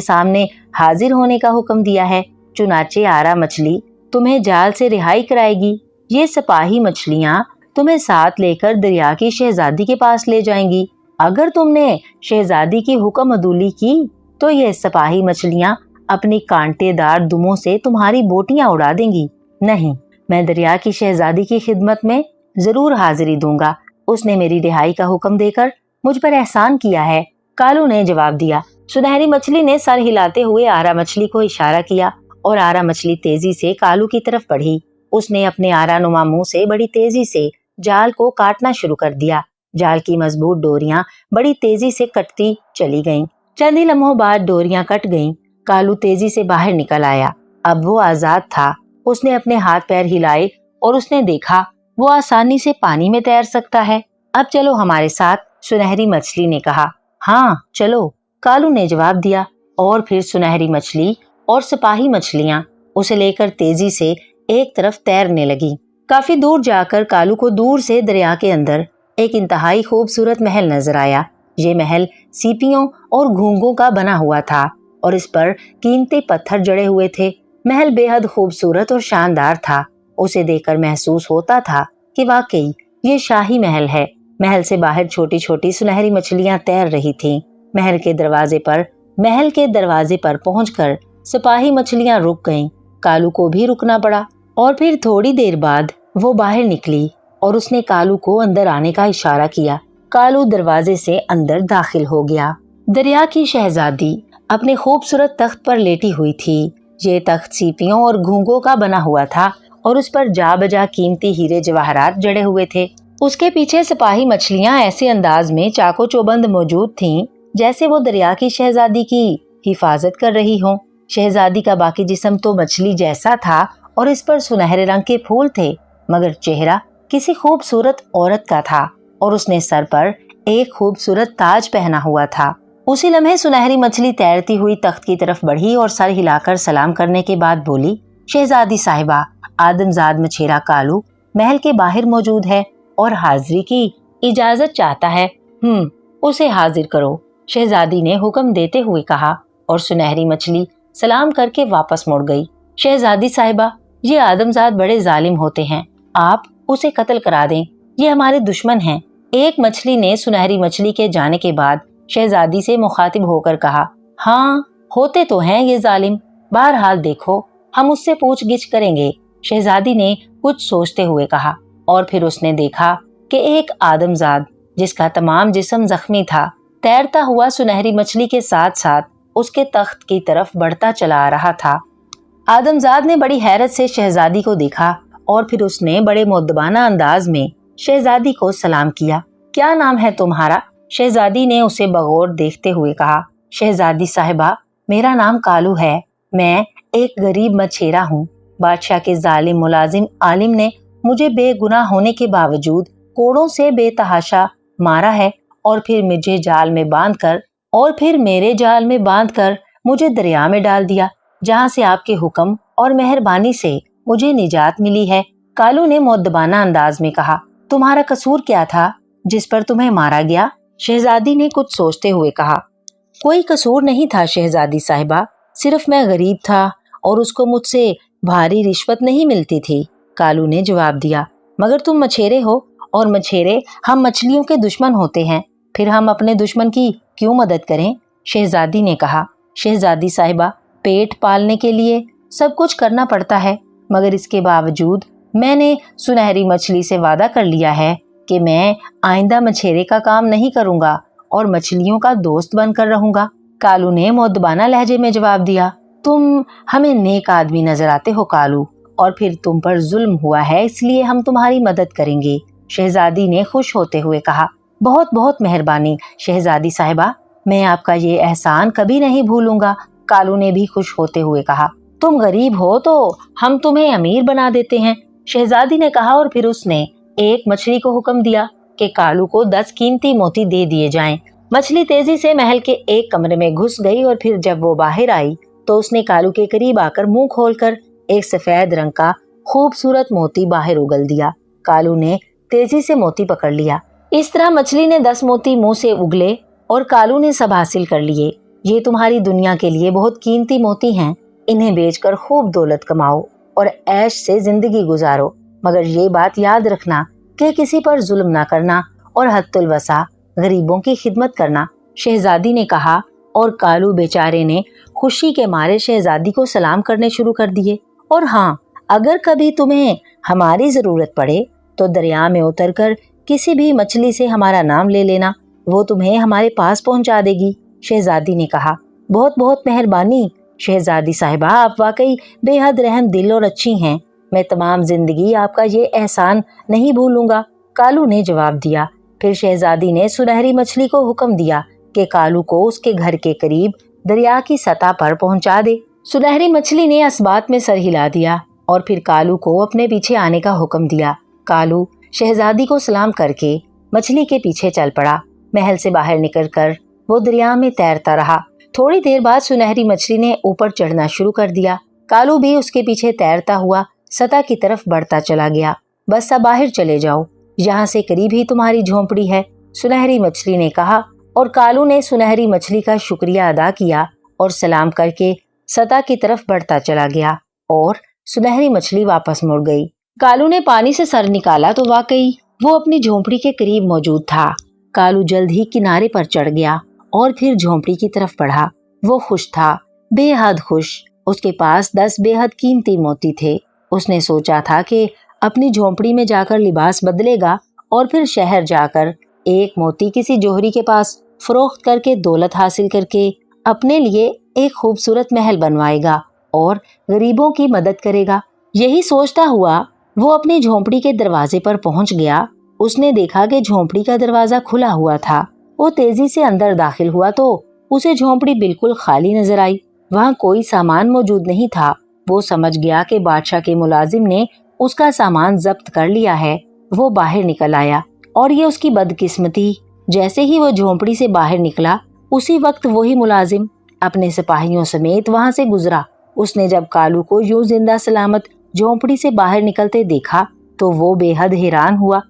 सामने हाजिर होने का हुक्म दिया है, चुनाचे आरा मछली तुम्हें जाल से रिहाई कराएगी। ये सिपाही मछलियां तुम्हें साथ लेकर दरिया की शहजादी के पास ले जाएंगी। अगर तुमने शहजादी की हुक्म अदूली की तो ये सिपाही मछलियां अपनी कांटेदार दुमों से तुम्हारी बोटियां उड़ा देंगी। नहीं, मैं दरिया की शहजादी की खिदमत में जरूर हाजिरी दूंगा, उसने मेरी रिहाई का हुक्म देकर मुझ पर एहसान किया है, कालू ने जवाब दिया। सुनहरी मछली ने सर हिलाते हुए आरा मछली को इशारा किया और आरा मछली तेजी से कालू की तरफ बढ़ी। उसने अपने आरा नुमा मुंह से बड़ी तेजी से जाल को काटना शुरू कर दिया। जाल की मजबूत डोरियां बड़ी तेजी से कटती चली गईं। चंद ही लम्हों बाद डोरियां कट गईं। कालू तेजी से बाहर निकल आया। अब वो आजाद था। उसने अपने हाथ पैर हिलाए और उसने देखा वो आसानी से पानी में तैर सकता है। अब चलो हमारे साथ, सुनहरी मछली ने कहा। हाँ चलो, कालू ने जवाब दिया। और फिर सुनहरी मछली और सिपाही मछलियां उसे लेकर तेजी से एक तरफ तैरने लगी। काफी दूर जाकर कालू को दूर से दरिया के अंदर एक इंतहाई खूबसूरत महल नजर आया। ये महल सीपियों और घोंघों का बना हुआ था और इस पर कीमती पत्थर जड़े हुए थे। महल बेहद खूबसूरत और शानदार था। उसे देखकर महसूस होता था कि वाकई ये शाही महल है। महल से बाहर छोटी छोटी सुनहरी मछलियां तैर रही थीं। महल के दरवाजे पर पहुंचकर सिपाही मछलियां रुक गईं। कालू को भी रुकना पड़ा और फिर थोड़ी देर बाद वो बाहर निकली और उसने कालू को अंदर आने का इशारा किया। कालू दरवाजे से अंदर दाखिल हो गया। दरिया की शहजादी अपने खूबसूरत तख्त पर लेटी हुई थी। ये तख्त सीपियों और घोंघों का बना हुआ था और उस पर जा बजा कीमती हीरे जवाहरात जड़े हुए थे। उसके पीछे सिपाही मछलियां ऐसे अंदाज में चाको चौबंद मौजूद थीं जैसे वो दरिया की शहजादी की हिफाजत कर रही हों। शहजादी का बाकी जिस्म तो मछली जैसा था और इस पर सुनहरे रंग के फूल थे, मगर चेहरा किसी खूबसूरत औरत का था और उसने सर पर एक खूबसूरत ताज पहना हुआ था। उसी लम्हे सुनहरी मछली तैरती हुई तख्त की तरफ बढ़ी और सर हिलाकर सलाम करने के बाद बोली, शहजादी साहिबा, आदमजाद मछेरा कालू महल के बाहर मौजूद है और हाजिरी की इजाजत चाहता है। उसे हाजिर करो, शहजादी ने हुक्म देते हुए कहा और सुनहरी मछली सलाम करके वापस मुड़ गई। शहजादी साहिबा, ये आदमजाद बड़े जालिम होते हैं, आप उसे कत्ल करा दें, ये हमारे दुश्मन हैं। एक मछली ने सुनहरी मछली के जाने के बाद शहजादी से मुखातिब होकर कहा, हाँ होते तो हैं ये जालिम, बहरहाल देखो हम उससे पूछगिछ करेंगे। शहजादी ने कुछ सोचते हुए कहा और फिर उसने देखा कि एक आदमजाद जिसका तमाम जिस्म जख्मी था तैरता हुआ सुनहरी मछली के साथ साथ उसके तख्त की तरफ बढ़ता चला आ रहा था। आदमजाद ने बड़ी हैरत से शहजादी को देखा और फिर उसने बड़े मुअद्दबाना अंदाज में शहजादी को सलाम किया। क्या नाम है तुम्हारा? शहजादी ने उसे बगौर देखते हुए कहा। शहजादी साहिबा, मेरा नाम कालू है, मैं एक गरीब मछेरा हूँ। बादशाह के जालिम मुलाजिम आलिम ने मुझे बेगुनाह होने के बावजूद कोड़ों से बेतहाशा मारा है और फिर मेरे जाल में बांधकर मुझे दरिया में डाल दिया, जहाँ से आपके हुक्म और मेहरबानी से मुझे निजात मिली है। कालू ने मुअद्दबाना अंदाज में कहा, तुम्हारा कसूर क्या था जिस पर तुम्हें मारा गया? शहजादी ने कुछ सोचते हुए कहा, कोई कसूर नहीं था शहजादी साहिबा, सिर्फ मैं गरीब था और उसको मुझसे भारी रिश्वत नहीं मिलती थी। कालू ने जवाब दिया, मगर तुम मछेरे हो और मछेरे हम मछलियों के दुश्मन होते हैं, फिर हम अपने दुश्मन की क्यों मदद करें? शहजादी ने कहा, शहजादी साहिबा, पेट पालने के लिए सब कुछ करना पड़ता है, मगर इसके बावजूद मैंने सुनहरी मछली से वादा कर लिया है कि मैं आइंदा मछेरे का काम नहीं करूंगा और मछलियों का दोस्त बनकर रहूंगा। कालू ने मुअद्दबाना लहजे में जवाब दिया, तुम हमें नेक आदमी नजर आते हो कालू, और फिर तुम पर जुल्म हुआ है इसलिए हम तुम्हारी मदद करेंगे। शहजादी ने खुश होते हुए कहा, बहुत बहुत मेहरबानी शहजादी साहिबा, मैं आपका ये एहसान कभी नहीं भूलूंगा। कालू ने भी खुश होते हुए कहा, तुम गरीब हो तो हम तुम्हें अमीर बना देते हैं। शहजादी ने कहा और फिर उसने एक मछली को हुक्म दिया कि कालू को 10 कीमती मोती दे दिए जाएं। मछली तेजी से महल के एक कमरे में घुस गई और फिर जब वो बाहर आई तो उसने कालू के करीब आकर मुंह खोलकर एक सफेद रंग का खूबसूरत मोती बाहर उगल दिया। कालू ने तेजी से मोती पकड़ लिया। इस तरह मछली ने 10 मोती मुंह से उगले और कालू ने सब हासिल कर लिए। ये तुम्हारी दुनिया के लिए बहुत कीमती मोती हैं, इन्हें बेचकर खूब दौलत कमाओ और ऐश से जिंदगी गुजारो, मगर ये बात याद रखना कि किसी पर जुल्म ना करना और हद्दुल वसा गरीबों की खिदमत करना। शहजादी ने कहा और कालू बेचारे ने खुशी के मारे शहजादी को सलाम करने शुरू कर दिए। और हाँ, अगर कभी तुम्हें हमारी जरूरत पड़े तो दरिया में उतरकर किसी भी मछली से हमारा नाम ले लेना, वो तुम्हें हमारे पास पहुंचा देगी। शहजादी ने कहा, बहुत बहुत मेहरबानी शहजादी साहिबा, आप वाकई बेहद रहम दिल और अच्छी हैं, मैं तमाम जिंदगी आपका ये एहसान नहीं भूलूंगा। कालू ने जवाब दिया। फिर शहजादी ने सुनहरी मछली को हुक्म दिया कि कालू को उसके घर के करीब दरिया की सतह पर पहुंचा दे। सुनहरी मछली ने असबात में सर हिला दिया और फिर कालू को अपने पीछे आने का हुक्म दिया। कालू शहजादी को सलाम करके मछली के पीछे चल पड़ा। महल से बाहर निकलकर वो दरिया में तैरता रहा। थोड़ी देर बाद सुनहरी मछली ने ऊपर चढ़ना शुरू कर दिया। कालू भी उसके पीछे तैरता हुआ सतह की तरफ बढ़ता चला गया। बस अब बाहर चले जाओ, यहाँ से करीब ही तुम्हारी झोंपड़ी है, सुनहरी मछली ने कहा। और कालू ने सुनहरी मछली का शुक्रिया अदा किया और सलाम करके सतह की तरफ बढ़ता चला गया और सुनहरी मछली वापस मुड़ गई। कालू ने पानी से सर निकाला तो वाकई वो अपनी झोंपड़ी के करीब मौजूद था। कालू जल्द ही किनारे पर चढ़ गया और फिर झोंपड़ी की तरफ बढ़ा। वो खुश था, बेहद खुश। उसके पास 10 बेहद कीमती मोती थे। उसने सोचा था कि अपनी झोंपड़ी में जाकर लिबास बदलेगा और फिर शहर जाकर एक मोती किसी जोहरी के पास फरोख्त करके दौलत हासिल करके अपने लिए एक खूबसूरत महल बनवाएगा और गरीबों की मदद करेगा। यही सोचता हुआ वो अपनी झोंपड़ी के दरवाजे पर पहुंच गया। उसने देखा कि झोंपड़ी का दरवाजा खुला हुआ था। वो तेजी से अंदर दाखिल हुआ तो उसे झोंपड़ी बिल्कुल खाली नजर आई। वहाँ कोई सामान मौजूद नहीं था। वो समझ गया कि बादशाह के मुलाजिम ने उसका सामान जब्त कर लिया है। वो बाहर निकल आया और ये उसकी बदकिस्मती, जैसे ही वो झोंपड़ी से बाहर निकला उसी वक्त वही मुलाजिम अपने सिपाहियों समेत वहाँ से गुजरा। उसने जब कालू को यूं जिंदा सलामत झोंपड़ी से बाहर निकलते देखा तो वो बेहद हैरान हुआ।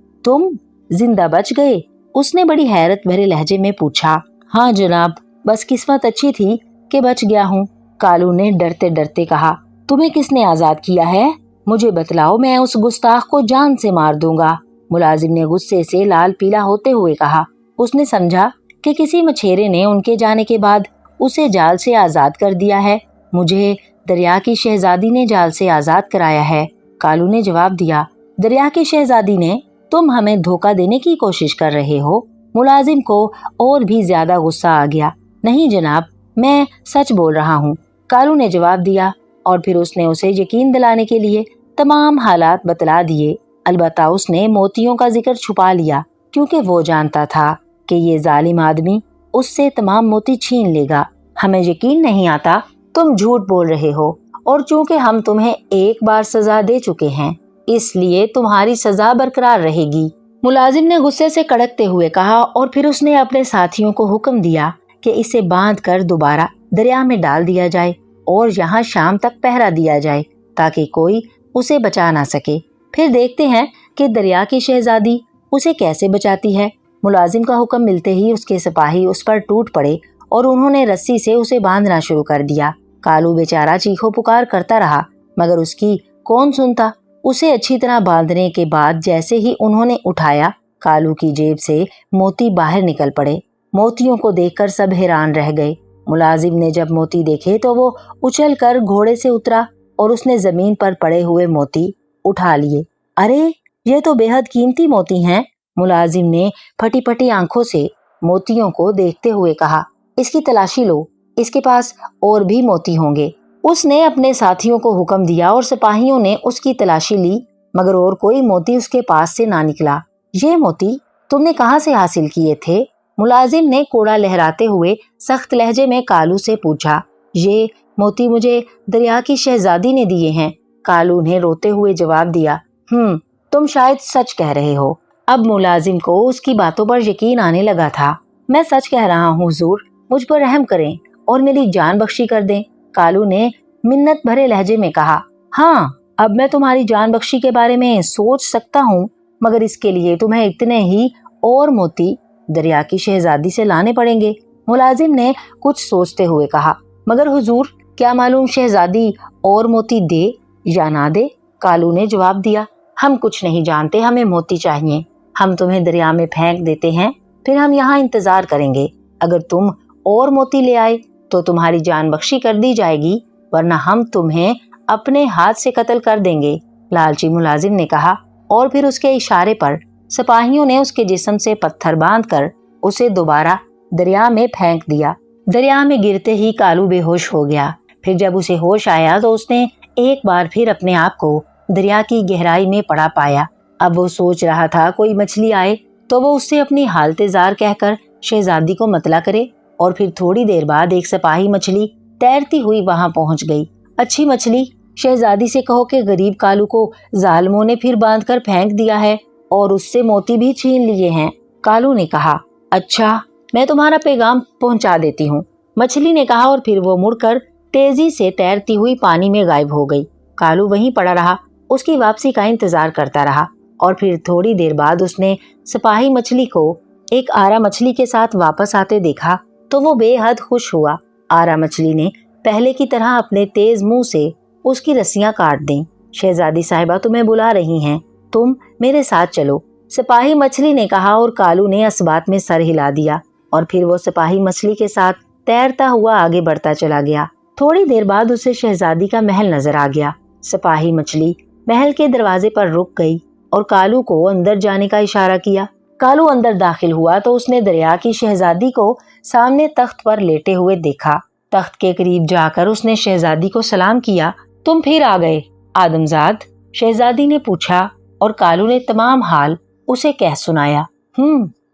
जिंदा बच गए? उसने बड़ी हैरत भरे लहजे में पूछा। हाँ जनाब, बस किस्मत अच्छी थी कि बच गया हूँ, कालू ने डरते डरते कहा। तुम्हें किसने आजाद किया है? मुझे बतलाओ, मैं उस गुस्ताख को जान से मार दूंगा, मुलाजिम ने गुस्से से लाल पीला होते हुए कहा। उसने समझा कि किसी मछेरे ने उनके जाने के बाद उसे जाल से आजाद कर दिया है। मुझे दरिया की शहजादी ने जाल से आजाद कराया है, कालू ने जवाब दिया। दरिया की शहजादी ने? तुम हमें धोखा देने की कोशिश कर रहे हो? मुलाजिम को और भी ज्यादा गुस्सा आ गया। नहीं जनाब, मैं सच बोल रहा हूँ, कालू ने जवाब दिया। और फिर उसने उसे यकीन दिलाने के लिए तमाम हालात बतला दिए। अलबत्ता उसने मोतियों का जिक्र छुपा लिया, क्योंकि वो जानता था कि ये जालिम आदमी उससे तमाम मोती छीन लेगा। हमें यकीन नहीं आता, तुम झूठ बोल रहे हो, और चूंकि हम तुम्हें एक बार सजा दे चुके हैं, इसलिए तुम्हारी सजा बरकरार रहेगी, मुलाजिम ने गुस्से से कड़कते हुए कहा। और फिर उसने अपने साथियों को हुक्म दिया कि इसे बांध कर दोबारा दरिया में डाल दिया जाए और यहाँ शाम तक पहरा दिया जाए, ताकि कोई उसे बचा ना सके। फिर देखते हैं कि दरिया की शहजादी उसे कैसे बचाती है। मुलाजिम का हुक्म मिलते ही उसके सिपाही उस पर टूट पड़े और उन्होंने रस्सी से उसे बांधना शुरू कर दिया। कालू बेचारा चीखो पुकार करता रहा, मगर उसकी कौन सुनता। उसे अच्छी तरह बांधने के बाद जैसे ही उन्होंने उठाया, कालू की जेब से मोती बाहर निकल पड़े। मोतियों को देखकर सब हैरान रह गए। मुलाजिम ने जब मोती देखे तो वो उछल कर घोड़े से उतरा और उसने जमीन पर पड़े हुए मोती उठा लिए। अरे, ये तो बेहद कीमती मोती हैं, मुलाजिम ने फटी फटी आंखों से मोतियों को देखते हुए कहा। इसकी तलाशी लो, इसके पास और भी मोती होंगे। उसने अपने साथियों को हुक्म दिया और सिपाहियों ने उसकी तलाशी ली, मगर और कोई मोती उसके पास से ना निकला। ये मोती तुमने कहाँ से हासिल किए थे? मुलाजिम ने कोड़ा लहराते हुए सख्त लहजे में कालू से पूछा। ये मोती मुझे दरिया की शहजादी ने दिए हैं, कालू ने रोते हुए जवाब दिया। तुम शायद सच कह रहे हो। अब मुलाजिम को उसकी बातों पर यकीन आने लगा था। मैं सच कह रहा हूँ हुजूर, मुझ पर रहम करें और मेरी जान बख्शी कर दें, कालू ने मिन्नत भरे लहजे में कहा। हाँ, अब मैं तुम्हारी जान बख्शी के बारे में सोच सकता हूँ, मगर इसके लिए तुम्हें इतने ही और मोती दरिया की शहजादी से लाने पड़ेंगे, मुलाजिम ने कुछ सोचते हुए कहा। मगर हुजूर, क्या मालूम शहजादी और मोती दे या ना दे, कालू ने जवाब दिया। हम कुछ नहीं जानते, हमें मोती चाहिए। हम तुम्हें दरिया में फेंक देते हैं, फिर हम यहाँ इंतजार करेंगे। अगर तुम और मोती ले आए तो तुम्हारी जान बख्शी कर दी जाएगी, वरना हम तुम्हें अपने हाथ से कत्ल कर देंगे, लालची मुलाजिम ने कहा। और फिर उसके इशारे पर सिपाहियों ने उसके जिस्म से पत्थर बांधकर उसे दोबारा दरिया में फेंक दिया। दरिया में गिरते ही कालू बेहोश हो गया। फिर जब उसे होश आया तो उसने एक बार फिर अपने आप को दरिया की गहराई में पड़ा पाया। अब वो सोच रहा था कोई मछली आए तो वो उससे अपनी हालत जार कहकर शहजादी को मतला करे। और फिर थोड़ी देर बाद एक सिपाही मछली तैरती हुई वहां पहुंच गई। अच्छी मछली, शहजादी से कहो कि गरीब कालू को जालिमों ने फिर बांधकर फेंक दिया है और उससे मोती भी छीन लिए हैं, कालू ने कहा। अच्छा, मैं तुम्हारा पैगाम पहुंचा देती हूँ, मछली ने कहा। और फिर वो मुड़कर तेजी से तैरती हुई पानी में गायब हो गई। कालू वहीं पड़ा रहा, उसकी वापसी का इंतजार करता रहा। और फिर थोड़ी देर बाद उसने सिपाही मछली को एक आरा मछली के साथ वापस आते देखा तो वो बेहद खुश हुआ। आरा मछली ने पहले की तरह अपने तेज मुंह से उसकी रस्सियां काट दी। शहजादी साहिबा तुम्हें बुला रही हैं, तुम मेरे साथ चलो, सिपाही मछली ने कहा। और कालू ने इस बात में सर हिला दिया और फिर वो सिपाही मछली के साथ तैरता हुआ आगे बढ़ता चला गया। थोड़ी देर बाद उसे शहजादी का महल नजर आ गया। सिपाही मछली महल के दरवाजे पर रुक गई और कालू को अंदर जाने का इशारा किया। कालू अंदर दाखिल हुआ तो उसने दरिया की शहजादी को सामने तख्त पर लेटे हुए देखा। तख्त के करीब जाकर उसने शहजादी को सलाम किया। तुम फिर आ गए आदमजाद, शहजादी ने पूछा। और कालू ने तमाम हाल उसे कह सुनाया।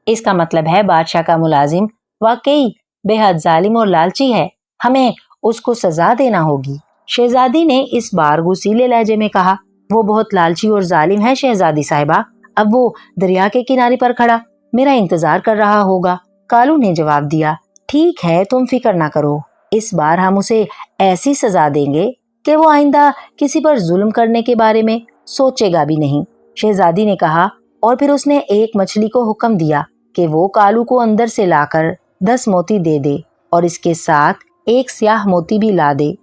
इसका मतलब है बादशाह का मुलाजिम वाकई बेहद जालिम और लालची है, हमें उसको सजा देना होगी, शहजादी ने इस बार गुस्सीले लहजे में कहा। वो बहुत लालची और जालिम है शहजादी साहिबा, अब वो दरिया के किनारे पर खड़ा मेरा इंतजार कर रहा होगा, कालू ने जवाब दिया। ठीक है, तुम फिक्र ना करो, इस बार हम उसे ऐसी सजा देंगे कि वो आइंदा किसी पर जुल्म करने के बारे में सोचेगा भी नहीं, शहजादी ने कहा। और फिर उसने एक मछली को हुक्म दिया कि वो कालू को अंदर से लाकर 10 मोती दे दे और इसके साथ एक स्याह मोती भी ला दे।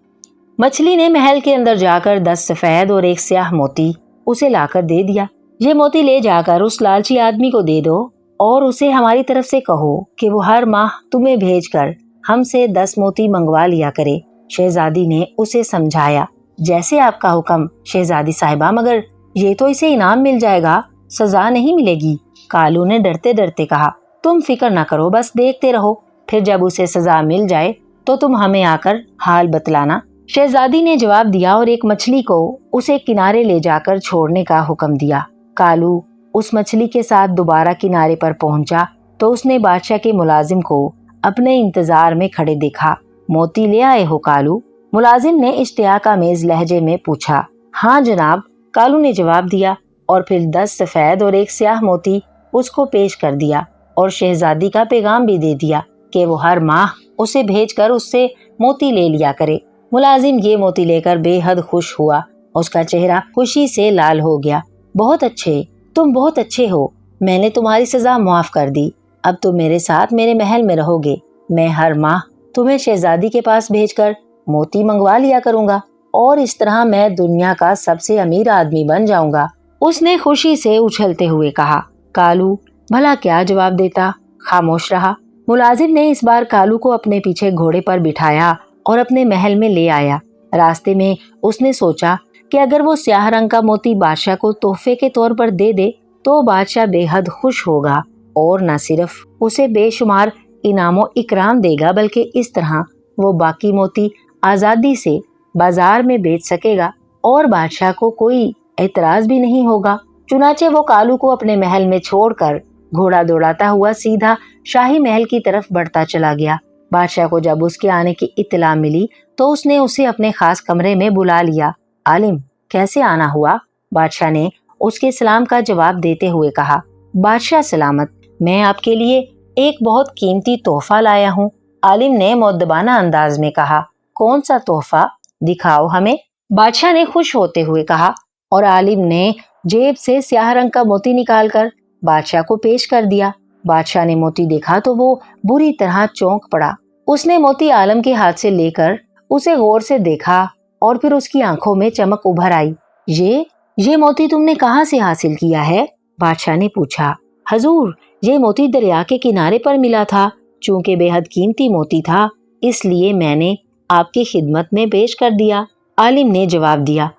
मछली ने महल के अंदर जाकर 10 सफेद और एक स्याह मोती उसे लाकर दे दिया। ये मोती ले जाकर उस लालची आदमी को दे दो और उसे हमारी तरफ से कहो कि वो हर माह तुम्हें भेजकर हमसे 10 मोती मंगवा लिया करे। शहजादी ने उसे समझाया। जैसे आपका हुक्म शहजादी साहिबा, मगर ये तो इसे इनाम मिल जाएगा, सजा नहीं मिलेगी। कालू ने डरते डरते कहा। तुम फिक्र ना करो, बस देखते रहो, फिर जब उसे सजा मिल जाए तो तुम हमें आकर हाल बतलाना। शहजादी ने जवाब दिया और एक मछली को उसे किनारे ले जाकर छोड़ने का हुक्म दिया। कालू उस मछली के साथ दोबारा किनारे पर पहुंचा तो उसने बादशाह के मुलाजिम को अपने इंतजार में खड़े देखा। मोती ले आए हो कालू? मुलाजिम ने इश्तियाकामेज लहजे में पूछा। हाँ जनाब, कालू ने जवाब दिया और फिर 10 सफेद और एक स्याह मोती उसको पेश कर दिया और शहजादी का पैगाम भी दे दिया कि वो हर माह उसे भेजकर उससे मोती ले लिया करे। मुलाजिम ये मोती लेकर बेहद खुश हुआ। उसका चेहरा खुशी से लाल हो गया। बहुत अच्छे, तुम बहुत अच्छे हो। मैंने तुम्हारी सजा माफ कर दी। अब तुम मेरे साथ मेरे महल में रहोगे। मैं हर माह तुम्हें शहजादी के पास भेजकर मोती मंगवा लिया करूंगा और इस तरह मैं दुनिया का सबसे अमीर आदमी बन जाऊंगा। उसने खुशी से उछलते हुए कहा। कालू भला क्या जवाब देता, खामोश रहा। मुलाजिम ने इस बार कालू को अपने पीछे घोड़े पर बिठाया और अपने महल में ले आया। रास्ते में उसने सोचा कि अगर वो स्याह रंग का मोती बादशाह को तोहफे के तौर पर दे दे तो बादशाह बेहद खुश होगा और न सिर्फ उसे बेशुमार इनामो इकराम देगा, बल्कि इस तरह वो बाकी मोती आजादी से बाजार में बेच सकेगा और बादशाह को कोई एतराज भी नहीं होगा। चुनाचे वो कालू को अपने महल में छोड़कर घोड़ा दौड़ाता हुआ सीधा शाही महल की तरफ बढ़ता चला गया। बादशाह को जब उसके आने की इत्तला मिली तो उसने उसे अपने खास कमरे में बुला लिया। आलिम, कैसे आना हुआ? बादशाह ने उसके सलाम का जवाब देते हुए कहा। बादशाह सलामत, मैं आपके लिए एक बहुत कीमती तोहफा लाया हूँ। आलिम ने मुअद्दबाना अंदाज में कहा। कौन सा तोहफा? दिखाओ हमें, बादशाह ने खुश होते हुए कहा और आलिम ने जेब से स्याह रंग का मोती निकालकर बादशाह को पेश कर दिया। बादशाह ने मोती देखा तो वो बुरी तरह चौंक पड़ा। उसने मोती आलम के हाथ से लेकर उसे गौर से देखा और फिर उसकी आंखों में चमक उभर आई। ये मोती तुमने कहाँ से हासिल किया है? बादशाह ने पूछा। हजूर, ये मोती दरिया के किनारे पर मिला था। चूंकि बेहद कीमती मोती था इसलिए मैंने आपकी खिदमत में पेश कर दिया। आलिम ने जवाब दिया।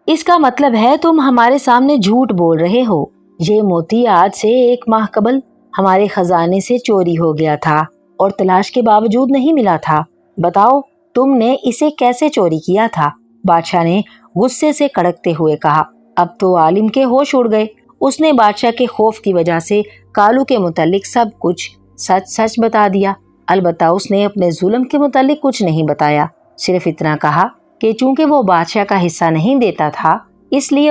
इसका मतलब है तुम हमारे सामने झूठ बोल रहे हो। ये मोती आज से 1 माह कबल हमारे खजाने से चोरी हो गया था और तलाश के बावजूद नहीं मिला था। बताओ तुमने इसे कैसे चोरी किया था? बादशाह ने गुस्से से कड़कते हुए कहा। अब तो आलिम के होश उड़ गए। उसने बादशाह के खौफ की वजह से कालू के मुतालिक सब कुछ सच सच बता दिया। अलबत्ता उसने अपने जुल्म के मुतालिक कुछ नहीं बताया। सिर्फ इतना कहा कि चूंकि वो बादशाह का हिस्सा नहीं देता था इसलिए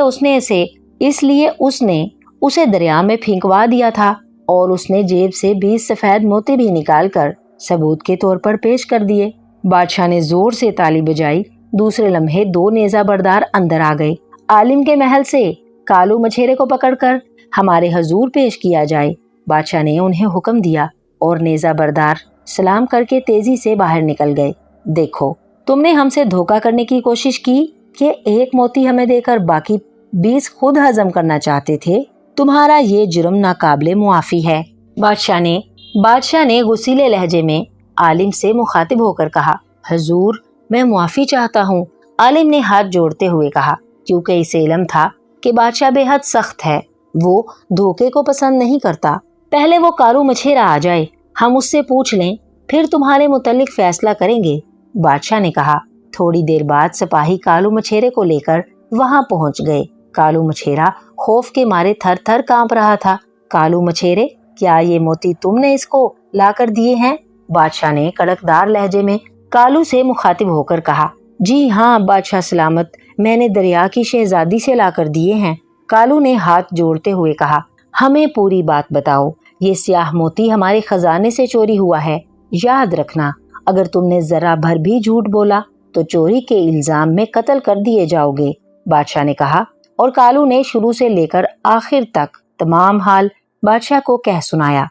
उसने उसे दरिया में फेंकवा दिया था और उसने जेब से 20 सफेद मोती भी निकालकर सबूत के तौर पर पेश कर दिए। बादशाह ने जोर से ताली बजाई। दूसरे लम्हे 2 नेजा बरदार अंदर आ गए। आलिम के महल से कालू मछेरे को पकड़कर हमारे हजूर पेश किया जाए। बादशाह ने उन्हें हुक्म दिया और नेजा बरदार सलाम करके तेजी से बाहर निकल गए। देखो, तुमने हमसे धोखा करने की कोशिश की कि 1 मोती हमें देकर बाकी 20 खुद हजम करना चाहते थे। तुम्हारा ये जुर्म नाकाबिले मुआफी है। बादशाह ने गुस्सीले लहजे में आलिम से मुखातिब होकर कहा। हजूर, मैं मुआफी चाहता हूँ। आलिम ने हाथ जोड़ते हुए कहा, क्योंकि इसे इल्म था कि बादशाह बेहद सख्त है। वो धोखे को पसंद नहीं करता। पहले वो कालू मछेरा आ जाए, हम उससे पूछ लें, फिर तुम्हारे मुतालिक फैसला करेंगे। बादशाह ने कहा। थोड़ी देर बाद सिपाही कालू मछेरे को लेकर वहां पहुंच गए। कालू मछेरा खौफ के मारे थर थर कांप रहा था। कालू मछेरे, क्या ये मोती तुमने इसको लाकर दिए हैं? बादशाह ने कड़कदार लहजे में कालू से मुखातिब होकर कहा। जी हाँ बादशाह सलामत, मैंने दरिया की शहजादी से लाकर दिए हैं। कालू ने हाथ जोड़ते हुए कहा। हमें पूरी बात बताओ। ये स्याह मोती हमारे खजाने से चोरी हुआ है। याद रखना, अगर तुमने जरा भर भी झूठ बोला तो चोरी के इल्जाम में कत्ल कर दिए जाओगे। बादशाह ने कहा और कालू ने शुरू से लेकर आखिर तक तमाम हाल बादशाह को कह सुनाया।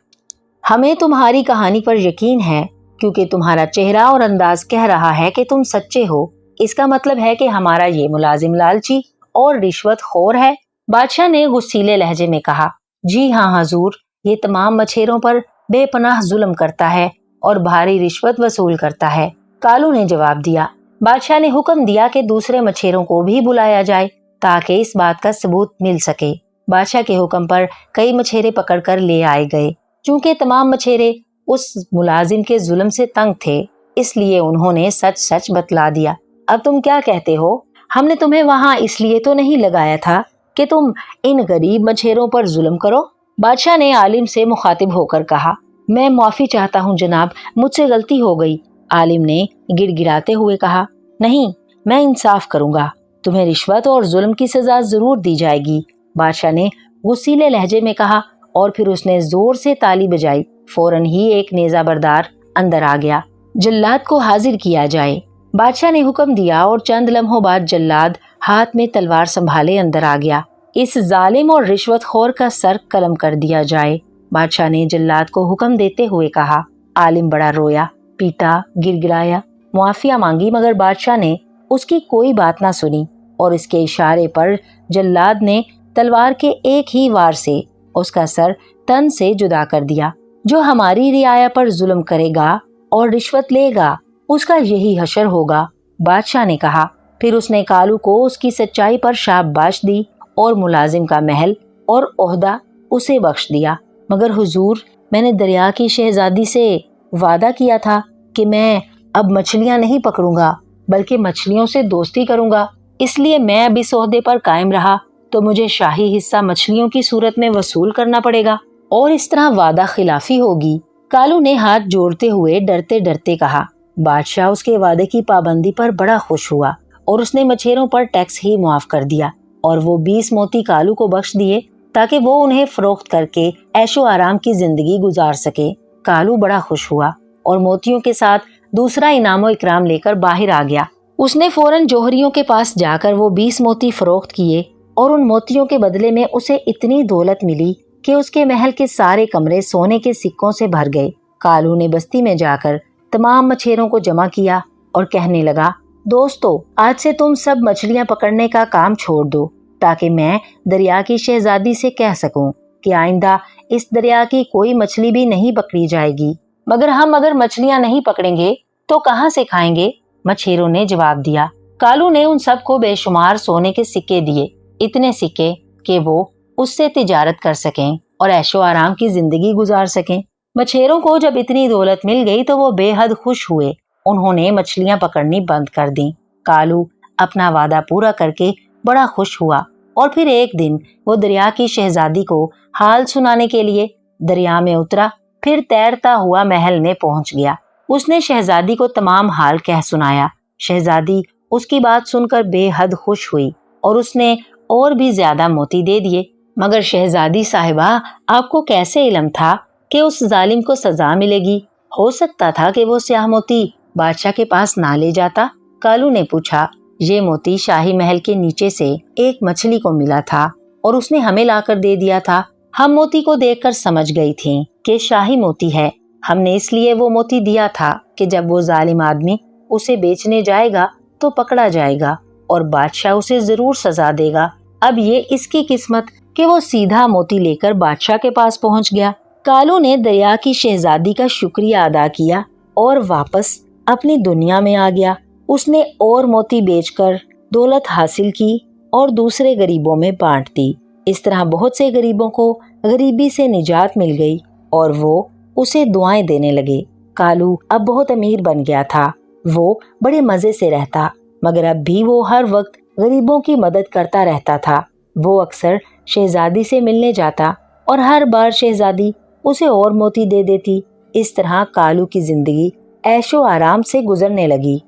हमें तुम्हारी कहानी पर यकीन है क्योंकि तुम्हारा चेहरा और अंदाज कह रहा है कि तुम सच्चे हो। इसका मतलब है कि हमारा ये मुलाजिम लालची और रिश्वतखोर है। बादशाह ने गुस्सीले लहजे में कहा, जी हाँ हजूर, ये तमाम मछेरों पर बेपनाह जुल्म करता है और भारी रिश्वत वसूल करता है। कालू ने जवाब दिया। बादशाह ने हुक्म दिया कि दूसरे मछेरों को भी बुलाया जाए ताकि इस बात का सबूत मिल सके। बादशाह के हुक्म पर कई मछेरे पकड़कर ले आए गए। चूंकि तमाम मछेरे उस मुलाजिम के जुल्म से तंग थे, इसलिए उन्होंने सच सच बतला दिया। अब तुम क्या कहते हो? हमने तुम्हें वहां इसलिए तो नहीं लगाया था कि तुम इन गरीब मछेरों पर जुल्म करो। बादशाह ने आलिम से मुखातिब होकर कहा, मैं माफी चाहता हूँ जनाब, मुझसे गलती हो गई। आलिम ने गिड़गिड़ाते हुए कहा, नहीं, मैं इंसाफ करूंगा, तुम्हें रिश्वत और जुल्म की सजा जरूर दी जाएगी। बादशाह ने गुस्सीले लहजे में कहा और फिर उसने जोर से ताली बजाई। फौरन ही एक नेजा बरदार अंदर आ गया। जल्लाद को हाजिर किया जाए। बादशाह ने हुक्म दिया और चंद लम्हों बाद जल्लाद हाथ में तलवार संभाले अंदर आ गया। इस जालिम और रिश्वतखोर का सर कलम कर दिया जाए। बादशाह ने जल्लाद को हुक्म देते हुए कहा। आलिम बड़ा रोया, पीटा, गिड़गिड़ाया, मुआफिया मांगी, मगर बादशाह ने उसकी कोई बात ना सुनी और इसके इशारे पर जल्लाद ने तलवार के एक ही वार से उसका सर तन से जुदा कर दिया। जो हमारी रियाया पर जुल्म करेगा और रिश्वत लेगा, उसका यही हशर होगा, बादशाह ने कहा। फिर उसने कालू को उसकी सच्चाई पर शाबाश दी और मुलाजिम का महल और ओहदा उसे बख्श दिया। मगर हुजूर, मैंने दरिया की शहजादी से वादा किया था कि मैं अब मछलियां नहीं पकड़ूंगा बल्कि मछलियों से दोस्ती करूंगा, इसलिए मैं अब इस ओहदे पर कायम रहा तो मुझे शाही हिस्सा मछलियों की सूरत में वसूल करना पड़ेगा और इस तरह वादा खिलाफी होगी। कालू ने हाथ जोड़ते हुए डरते डरते कहा। बादशाह उसके वादे की पाबंदी पर बड़ा खुश हुआ और उसने मछेरों पर टैक्स ही मुआफ कर दिया और वो 20 मोती कालू को बख्श दिए ताकि वो उन्हें फरोख्त करके ऐशो आराम की जिंदगी गुजार सके। कालू बड़ा खुश हुआ और मोतियों के साथ दूसरा इनामो इकराम लेकर बाहर आ गया। उसने फौरन जौहरियों के पास जाकर वो 20 मोती फरोख्त किए और उन मोतियों के बदले में उसे इतनी दौलत मिली कि उसके महल के सारे कमरे सोने के सिक्कों से भर गए। कालू ने बस्ती में जाकर तमाम मछेरों को जमा किया और कहने लगा, दोस्तों, आज से तुम सब मछलियां पकड़ने का काम छोड़ दो ताकि मैं दरिया की शहजादी से कह सकूं कि आइंदा इस दरिया की कोई मछली भी नहीं पकड़ी जाएगी। मगर हम अगर मछलियां नहीं पकड़ेंगे तो कहां से खाएंगे? मछेरों ने जवाब दिया। कालू ने उन सबको बेशुमार सोने के सिक्के दिए, इतने सिक्के कि वो उससे तिजारत कर सकें और ऐशो आराम की जिंदगी गुजार सकें। मछेरों को जब इतनी दौलत मिल गई तो वो बेहद खुश हुए। उन्होंने मछलियां पकड़नी बंद कर दी। कालू अपना वादा पूरा करके बड़ा खुश हुआ और फिर एक दिन वो दरिया की शहजादी को हाल सुनाने के लिए दरिया में उतरा। फिर तैरता हुआ महल में पहुंच गया। उसने शहजादी को तमाम हाल कह सुनाया। शहजादी उसकी बात सुनकर बेहद खुश हुई और उसने और भी ज्यादा मोती दे दिए। मगर शहजादी साहिबा, आपको कैसे इल्म था कि उस जालिम को सजा मिलेगी? हो सकता था कि वो स्याह मोती बादशाह के पास ना ले जाता। कालू ने पूछा। ये मोती शाही महल के नीचे से एक मछली को मिला था और उसने हमें लाकर दे दिया था। हम मोती को देखकर समझ गई थी कि शाही मोती है। हमने इसलिए वो मोती दिया था कि जब वो जालिम आदमी उसे बेचने जाएगा तो पकड़ा जाएगा और बादशाह उसे जरूर सजा देगा। अब ये इसकी किस्मत कि वो सीधा मोती लेकर बादशाह के पास पहुंच गया। कालू ने दरिया की शहजादी का शुक्रिया अदा किया और वापस अपनी दुनिया में आ गया। उसने और मोती बेचकर दौलत हासिल की और दूसरे गरीबों में बांट दी। इस तरह बहुत से गरीबों को गरीबी से निजात मिल गई और वो उसे दुआएं देने लगे। कालू अब बहुत अमीर बन गया था। वो बड़े मजे से रहता, मगर अब भी वो हर वक्त गरीबों की मदद करता रहता था। वो अक्सर शहजादी से मिलने जाता और हर बार शहजादी उसे और मोती दे देती। इस तरह कालू की जिंदगी ऐशो आराम से गुजरने लगी।